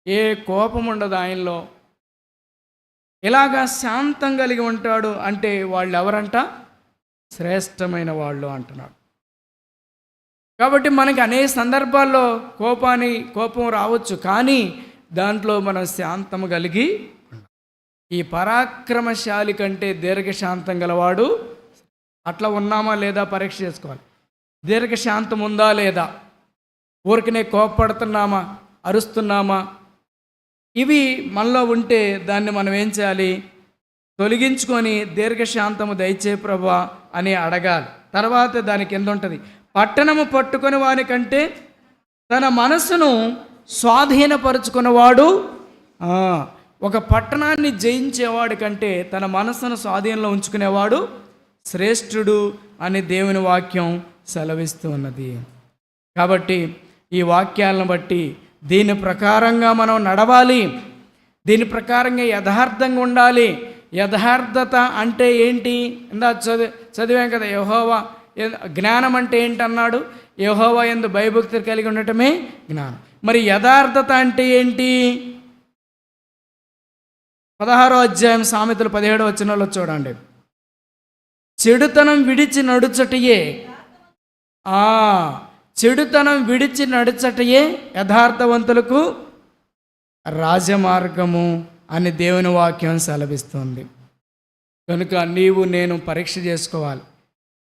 Speaker 9: ఏ కోపం ఉండదు ఆయనలో. ఇలాగా శాంతం కలిగి ఉంటాడు అంటే వాళ్ళు ఎవరంట? శ్రేష్టమైన వాళ్ళు అంటున్నాడు. కాబట్టి మనకి అనేక సందర్భాల్లో కోపం రావచ్చు, కానీ దాంట్లో మనం శాంతం కలిగి, ఈ పరాక్రమశాలి కంటే దీర్ఘశాంతం గలవాడు. అట్లా ఉన్నామా లేదా పరీక్ష చేసుకోవాలి. దీర్ఘశాంతం ఉందా లేదా? ఊరికనే కోపపడుతున్నామా, అరుస్తున్నామా? ఇవి మనలో ఉంటే దాన్ని మనం ఏం చేయాలి? తొలగించుకొని దీర్ఘశాంతము దయచే ప్రభువా అని అడగాలి. తర్వాత దానికి ఎంత ఉంటుంది? పట్టణము పట్టుకొని వానికంటే తన మనసును స్వాధీనపరుచుకున్నవాడు, ఒక పట్టణాన్ని జయించేవాడి కంటే తన మనసును స్వాధీనంలో ఉంచుకునేవాడు శ్రేష్ఠుడు అని దేవుని వాక్యం సెలవిస్తూ ఉన్నది. కాబట్టి ఈ వాక్యాలను బట్టి దీని ప్రకారంగా మనం నడవాలి, దీని ప్రకారంగా యథార్థంగా ఉండాలి. యథార్థత అంటే ఏంటి? ఇందా చదివాం కదా, యెహోవా జ్ఞానం అంటే ఏంటన్నాడు? యెహోవా యందు భయభక్తులు కలిగి ఉండటమే జ్ఞానం. మరి యథార్థత అంటే ఏంటి? 16వ అధ్యాయం సామెతలు 17వ వచనంలో చూడండి. చెడుతనం విడిచి నడుచటయే, చెడుతనం విడిచి నడుచటయే యథార్థవంతులకు రాజమార్గము అని దేవుని వాక్యం సెలవిస్తుంది. కనుక నీవు నేను పరీక్ష చేసుకోవాలి.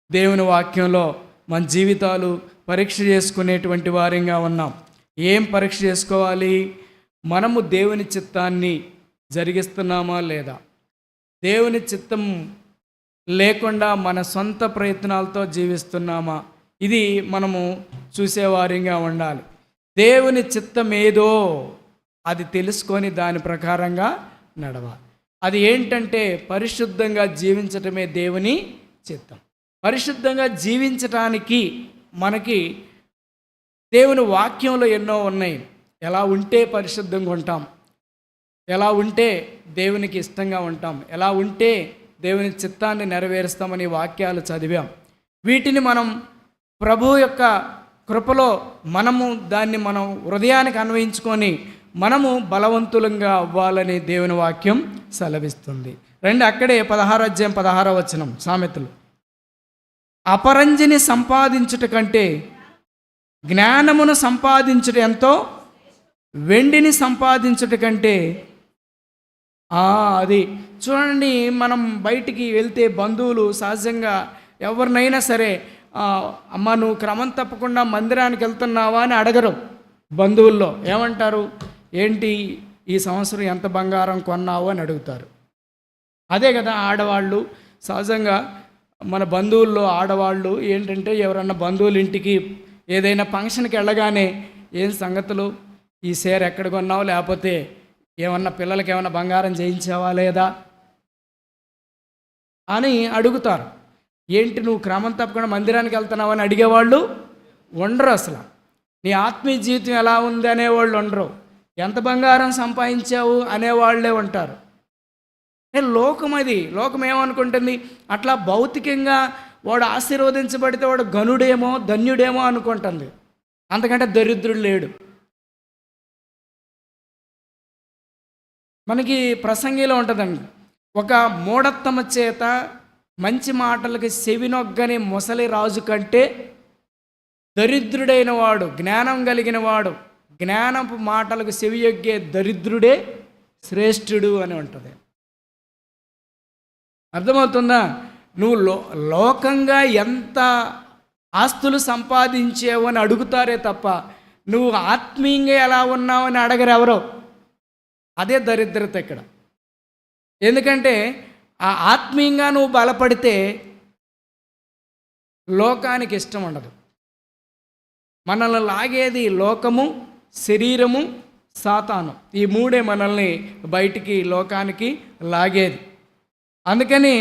Speaker 9: దేవుని వాక్యంలో మన జీవితాలు పరీక్ష చేసుకునేటువంటి వారిగా ఉన్నాం. ఏం పరీక్ష చేసుకోవాలి? మనము దేవుని చిత్తాన్ని జరిగిస్తున్నామా లేదా? దేవుని చిత్తం లేకుండా మన సొంత ప్రయత్నాలతో జీవిస్తున్నామా? ఇది మనము చూసేవారిగా ఉండాలి. దేవుని చిత్తం ఏదో అది తెలుసుకొని దాని ప్రకారంగా నడవాలి. అది ఏంటంటే పరిశుద్ధంగా జీవించటమే దేవుని చిత్తం. పరిశుద్ధంగా జీవించటానికి మనకి దేవుని వాక్యంలో ఎన్నో ఉన్నాయి. ఎలా ఉంటే పరిశుద్ధంగా ఉంటాం, ఎలా ఉంటే దేవునికి ఇష్టంగా ఉంటాం, ఎలా ఉంటే దేవుని చిత్తాన్ని నెరవేరుస్తామని వాక్యాలు చదివాం. వీటిని మనం ప్రభు యొక్క కృపలో మనము దాన్ని మనం హృదయానికి అన్వయించుకొని మనము బలవంతులంగా అవ్వాలని దేవుని వాక్యం సెలవిస్తుంది. రండి, అక్కడే 16వ అధ్యాయం 16వ వచనం సామెతలు. అపరంజిని సంపాదించుట కంటే జ్ఞానమును సంపాదించుట ఎంతో, వెండిని సంపాదించుట కంటే. అది చూడండి, మనం బయటికి వెళ్తే బంధువులు సహజంగా ఎవరినైనా సరే, అమ్మ నువ్వు క్రమం తప్పకుండా మందిరానికి వెళ్తున్నావా అని అడగరు. బంధువుల్లో ఏమంటారు? ఏంటి ఈ సంవత్సరం ఎంత బంగారం కొన్నావు అని అడుగుతారు. అదే కదా ఆడవాళ్ళు సహజంగా మన బంధువుల్లో ఆడవాళ్ళు ఏంటంటే ఎవరన్నా బంధువుల ఇంటికి ఏదైనా ఫంక్షన్కి వెళ్ళగానే ఏం సంగతులు, ఈ చీర ఎక్కడ కొన్నావు, లేకపోతే ఏమన్నా పిల్లలకి ఏమన్నా బంగారం చేయించావా లేదా అని అడుగుతారు. ఏంటి నువ్వు క్రమం తప్పకుండా మందిరానికి వెళ్తున్నావు అని అడిగేవాళ్ళు ఉండరు. అసలు నీ ఆత్మీయ జీవితం ఎలా ఉంది అనేవాళ్ళు ఉండరు. ఎంత బంగారం సంపాదించావు అనేవాళ్ళే ఉంటారు. లోకం అది, లోకం ఏమనుకుంటుంది, అట్లా భౌతికంగా వాడు ఆశీర్వదించబడితే వాడు గనుడేమో ధన్యుడేమో అనుకుంటుంది. అంతకంటే దరిద్రుడు లేడు. మనకి ప్రసంగిలో ఉంటుందండి, ఒక మూఢత్తమ చేత మంచి మాటలకి చెవినొగ్గని ముసలి రాజు కంటే దరిద్రుడైన వాడు, జ్ఞానం కలిగిన వాడు, జ్ఞానపు మాటలకు చెవియొగ్గే దరిద్రుడే శ్రేష్ఠుడు అని ఉంటుంది. అర్థమవుతుందా? నువ్వు లోకంగా ఎంత ఆస్తులు సంపాదించావు అని అడుగుతారే తప్ప నువ్వు ఆత్మీయంగా ఎలా ఉన్నావు అని అడగరు ఎవరో. అదే దరిద్రత ఇక్కడ. ఎందుకంటే ఆ ఆత్మీయంగా నువ్వు బలపడితే లోకానికి ఇష్టం ఉండదు. మనల్ని లాగేది లోకము, శరీరము, సాతాను. ఈ మూడే మనల్ని బయటికి లోకానికి లాగేది. అందుకని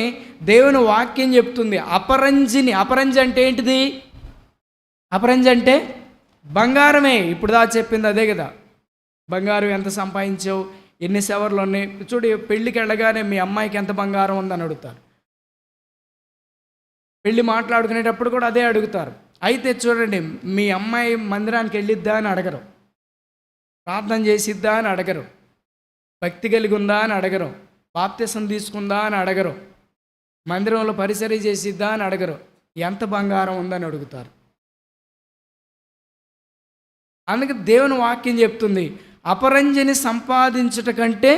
Speaker 9: దేవుని వాక్యం చెప్తుంది, అపరంజి అంటే ఏంటిది? అపరంజి అంటే బంగారమే. ఇప్పుడు దా చెప్పింది అదే కదా. బంగారం ఎంత సంపాదించావు, ఎన్ని సెవర్లు ఉన్నాయి. చూడు, పెళ్ళికి వెళ్ళగానే మీ అమ్మాయికి ఎంత బంగారం ఉందని అడుగుతారు. పెళ్ళి మాట్లాడుకునేటప్పుడు కూడా అదే అడుగుతారు. అయితే చూడండి, మీ అమ్మాయి మందిరానికి వెళ్ళిద్దా అని అడగరు, ప్రార్థన చేసిద్దా అని అడగరు, భక్తి కలిగి ఉందా అని అడగరు, బాప్తిసం తీసుకుందా అని అడగరు, మందిరంలో పరిసరి చేసిద్దా అని అడగరు, ఎంత బంగారం ఉందని అడుగుతారు. అందుకే దేవుని వాక్యం చెప్తుంది, అపరంజిని సంపాదించుట కంటే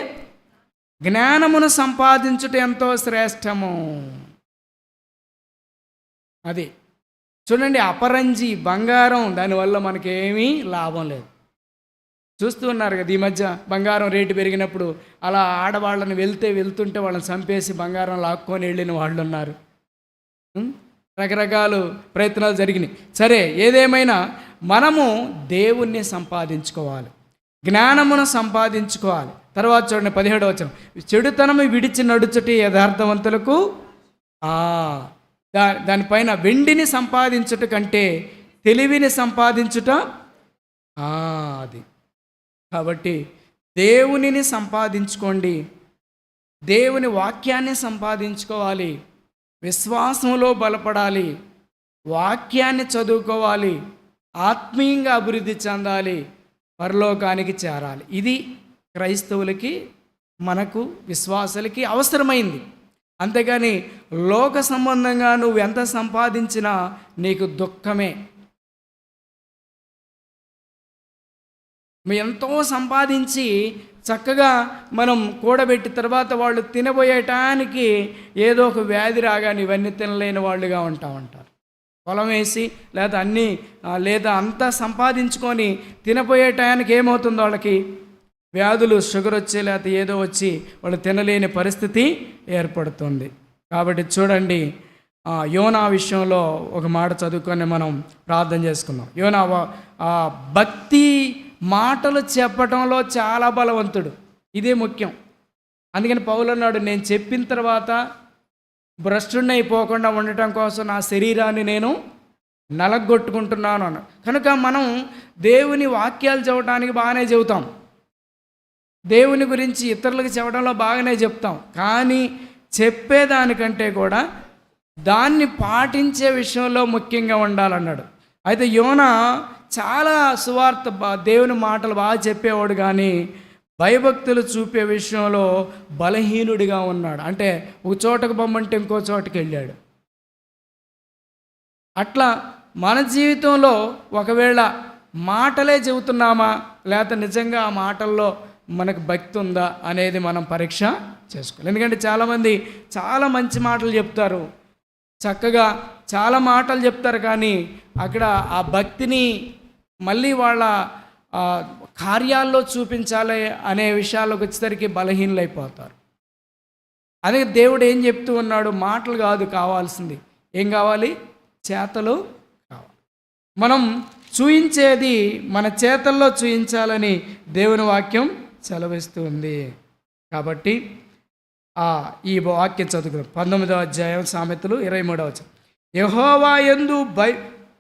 Speaker 9: జ్ఞానమును సంపాదించుట ఎంతో శ్రేష్టము. అది చూడండి, అపరంజి బంగారం, దానివల్ల మనకేమీ లాభం లేదు. చూస్తూ ఉన్నారు కదా, ఈ మధ్య బంగారం రేటు పెరిగినప్పుడు అలా ఆడవాళ్ళని వెళ్తుంటే వాళ్ళని చంపేసి బంగారం లాక్కొని వెళ్ళిన వాళ్ళు ఉన్నారు. రకరకాల ప్రయత్నాలు జరిగినాయి. సరే, ఏదేమైనా మనము దేవుణ్ణి సంపాదించుకోవాలి, జ్ఞానమును సంపాదించుకోవాలి. తర్వాత చూడండి 17వ వచనం, చెడుతనము విడిచి నడుచుటి యథార్థవంతులకు దానిపైన వెండిని సంపాదించుట కంటే తెలివిని సంపాదించుట అది. కాబట్టి దేవునిని సంపాదించుకోండి, దేవుని వాక్యాన్ని సంపాదించుకోవాలి, విశ్వాసంలో బలపడాలి, వాక్యాన్ని చదువుకోవాలి, ఆత్మీయంగా అభివృద్ధి చెందాలి, పరలోకానికి చేరాలి. ఇది క్రైస్తవులకి, మనకు విశ్వాసులకి అవసరమైంది. అంతేగాని లోక సంబంధంగా నువ్వు ఎంత సంపాదించినా నీకు దుఃఖమే. ఎంతో సంపాదించి చక్కగా మనం కూడబెట్టి తర్వాత వాళ్ళు తినబోయేటానికి ఏదో ఒక వ్యాధి రాగానే ఇవన్నీ తినలేని వాళ్ళుగా ఉంటారు. పొలం వేసి లేదా అంతా సంపాదించుకొని తినబోయే టయానికి ఏమవుతుందో వాళ్ళకి వ్యాధులు, షుగర్ వచ్చి లేకపోతే ఏదో వచ్చి వాళ్ళు తినలేని పరిస్థితి ఏర్పడుతుంది. కాబట్టి చూడండి, యోనా విషయంలో ఒక మాట చదువుకొని మనం ప్రార్థన చేసుకుందాం. యోనా భక్తి మాటలు చెప్పటంలో చాలా బలవంతుడు, ఇదే ముఖ్యం. అందుకని పౌలు అన్నాడు, నేను చెప్పిన తర్వాత భ్రష్టుడిని అయిపోకుండా ఉండటం కోసం నా శరీరాన్ని నేను నలగొట్టుకుంటున్నాను అన్నాడు. కనుక మనం దేవుని వాక్యాలు చెప్పడానికి బాగానే చెబుతాం, దేవుని గురించి ఇతరులకు చెప్పడంలో బాగానే చెప్తాం, కానీ చెప్పేదానికంటే కూడా దాన్ని పాటించే విషయంలో ముఖ్యంగా ఉండాలన్నాడు. అయితే యోనా చాలా సువార్త దేవుని మాటలు బాగా చెప్పేవాడు, కానీ భయభక్తులు చూపే విషయంలో బలహీనుడిగా ఉన్నాడు. అంటే ఒక చోటకు బొమ్మంటే ఇంకో చోటకి వెళ్ళాడు. అట్లా మన జీవితంలో ఒకవేళ మాటలే చెబుతున్నామా లేకపోతే నిజంగా ఆ మాటల్లో మనకు భక్తి ఉందా అనేది మనం పరీక్ష చేసుకోవాలి. ఎందుకంటే చాలామంది చాలా మంచి మాటలు చెప్తారు, చక్కగా చాలా మాటలు చెప్తారు, కానీ అక్కడ ఆ భక్తిని మళ్ళీ వాళ్ళ కార్యాల్లో చూపించాలి అనే విషయాల్లోకి వచ్చేసరికి బలహీనలైపోతారు. అదే దేవుడు ఏం చెప్తూ ఉన్నాడు, మాటలు కాదు కావాల్సింది, ఏం కావాలి, చేతలు కావాలి. మనం చూయించేది మన చేతల్లో చూయించాలని దేవుని వాక్యం సెలవిస్తూ ఉంది. కాబట్టి ఈ వాక్యం చదువుకుందాం. 19వ అధ్యాయం సామెతలు 23వ వచనం. యెహోవా యందు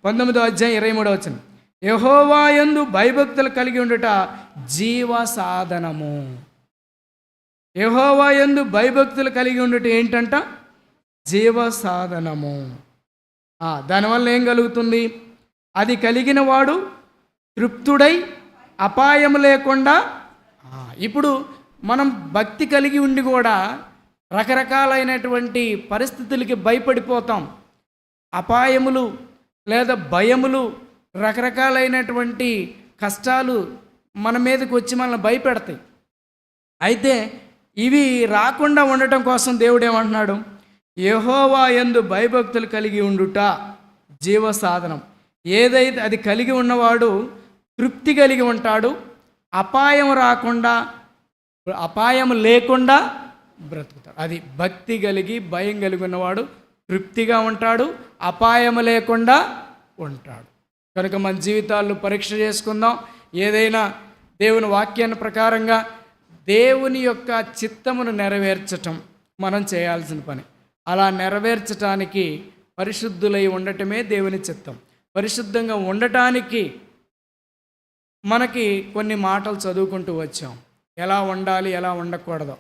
Speaker 9: 19వ అధ్యాయం 23వ వచనం. యెహోవా యందు భయభక్తులు కలిగి ఉండుట జీవ సాధనము. యెహోవా యందు భయభక్తులు కలిగి ఉండుట ఏంటంట, జీవ సాధనము. దానివల్ల ఏం కలుగుతుంది, అది కలిగిన వాడు తృప్తుడై అపాయం లేకుండా. ఇప్పుడు మనం భక్తి కలిగి ఉండి కూడా రకరకాలైనటువంటి పరిస్థితులకి భయపడిపోతాం. అపాయములు లేదా భయములు, రకరకాలైనటువంటి కష్టాలు మన మీదకి వచ్చి మనల్ని భయపెడతాయి. అయితే ఇవి రాకుండా ఉండటం కోసం దేవుడు ఏమంటున్నాడు, యెహోవా యందు భయభక్తులు కలిగి ఉండుట జీవ సాధనం. ఏదైతే అది కలిగి ఉన్నవాడు తృప్తి కలిగి ఉంటాడు, అపాయం రాకుండా, అపాయం లేకుండా బ్రతుకుతాడు. అది భక్తి కలిగి భయం కలిగి ఉన్నవాడు తృప్తిగా ఉంటాడు, అపాయం లేకుండా ఉంటాడు. కనుక మన జీవితాల్లో పరీక్ష చేసుకుందాం. ఏదైనా దేవుని వాక్యాన్ని ప్రకారంగా దేవుని యొక్క చిత్తమును నెరవేర్చటం మనం చేయాల్సిన పని. అలా నెరవేర్చటానికి పరిశుద్ధులై ఉండటమే దేవుని చిత్తం. పరిశుద్ధంగా ఉండటానికి మనకి కొన్ని మాటలు చదువుకుంటూ వచ్చాం, ఎలా ఉండాలి, ఎలా ఉండకూడదు.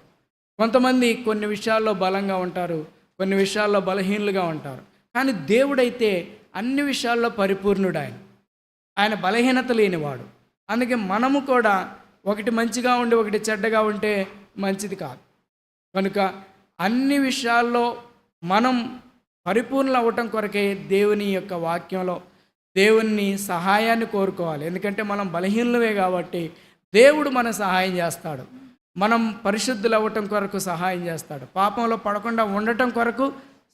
Speaker 9: కొంతమంది కొన్ని విషయాల్లో బలంగా ఉంటారు, కొన్ని విషయాల్లో బలహీనులుగా ఉంటారు. కానీ దేవుడైతే అన్ని విషయాల్లో పరిపూర్ణుడు. ఆయన బలహీనత లేనివాడు. అందుకే మనము కూడా ఒకటి మంచిగా ఉండి ఒకటి చెడ్డగా ఉంటే మంచిది కాదు. కనుక అన్ని విషయాల్లో మనం పరిపూర్ణ అవ్వటం కొరకే దేవుని యొక్క వాక్యంలో దేవుని సహాయాన్ని కోరుకోవాలి. ఎందుకంటే మనం బలహీనమే కాబట్టి దేవుడు మన సహాయం చేస్తాడు. మనం పరిశుద్ధులు అవ్వటం కొరకు సహాయం చేస్తాడు, పాపంలో పడకుండా ఉండటం కొరకు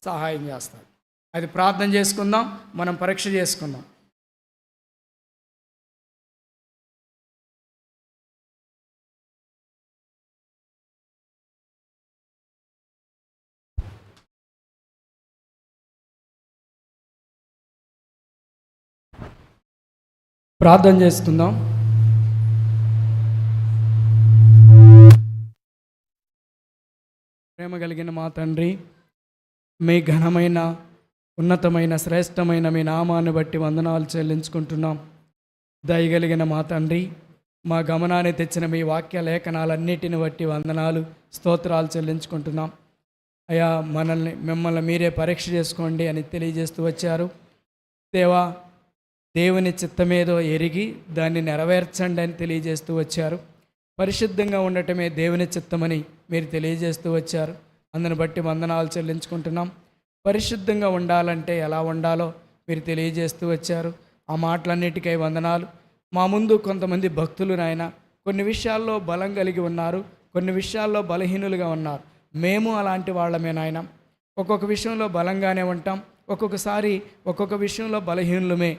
Speaker 9: సహాయం చేస్తాడు. అది ప్రార్థన చేసుకుందాం, మనం పరీక్ష చేసుకుందాం. ప్రార్థన చేసుకుందాం. ప్రేమ కలిగిన మా తండ్రి, మీ ఘనమైన, ఉన్నతమైన, శ్రేష్టమైన మీ నామాన్ని బట్టి వందనాలు చెల్లించుకుంటున్నాం. దయగలిగిన మా తండ్రి, మా గమనాన్ని తెచ్చిన మీ వాక్య లేఖనాలన్నిటిని బట్టి వందనాలు, స్తోత్రాలు చెల్లించుకుంటున్నాం. అయ్యా, మిమ్మల్ని మీరే పరీక్ష చేసుకోండి అని తెలియజేస్తూ వచ్చారు. దేవా, దేవుని చిత్తమేదో ఎరిగి దాన్ని నెరవేర్చండి అని తెలియజేస్తూ వచ్చారు. పరిశుద్ధంగా ఉండటమే దేవుని చిత్తమని మీరు తెలియజేస్తూ వచ్చారు. అందుని బట్టి వందనాలు చెల్లించుకుంటున్నాం. పరిశుద్ధంగా ఉండాలంటే ఎలా ఉండాలో మీరు తెలియజేస్తూ వచ్చారు. ఆ మాటలన్నిటికై వందనాలు. మా ముందు కొంతమంది భక్తులు నాయన కొన్ని విషయాల్లో బలం కలిగి ఉన్నారు, కొన్ని విషయాల్లో బలహీనులుగా ఉన్నారు. మేము అలాంటి వాళ్ళమే నాయన. ఒక్కొక్క విషయంలో బలంగానే ఉంటాం, ఒక్కొక్కసారి ఒక్కొక్క విషయంలో బలహీనులమే.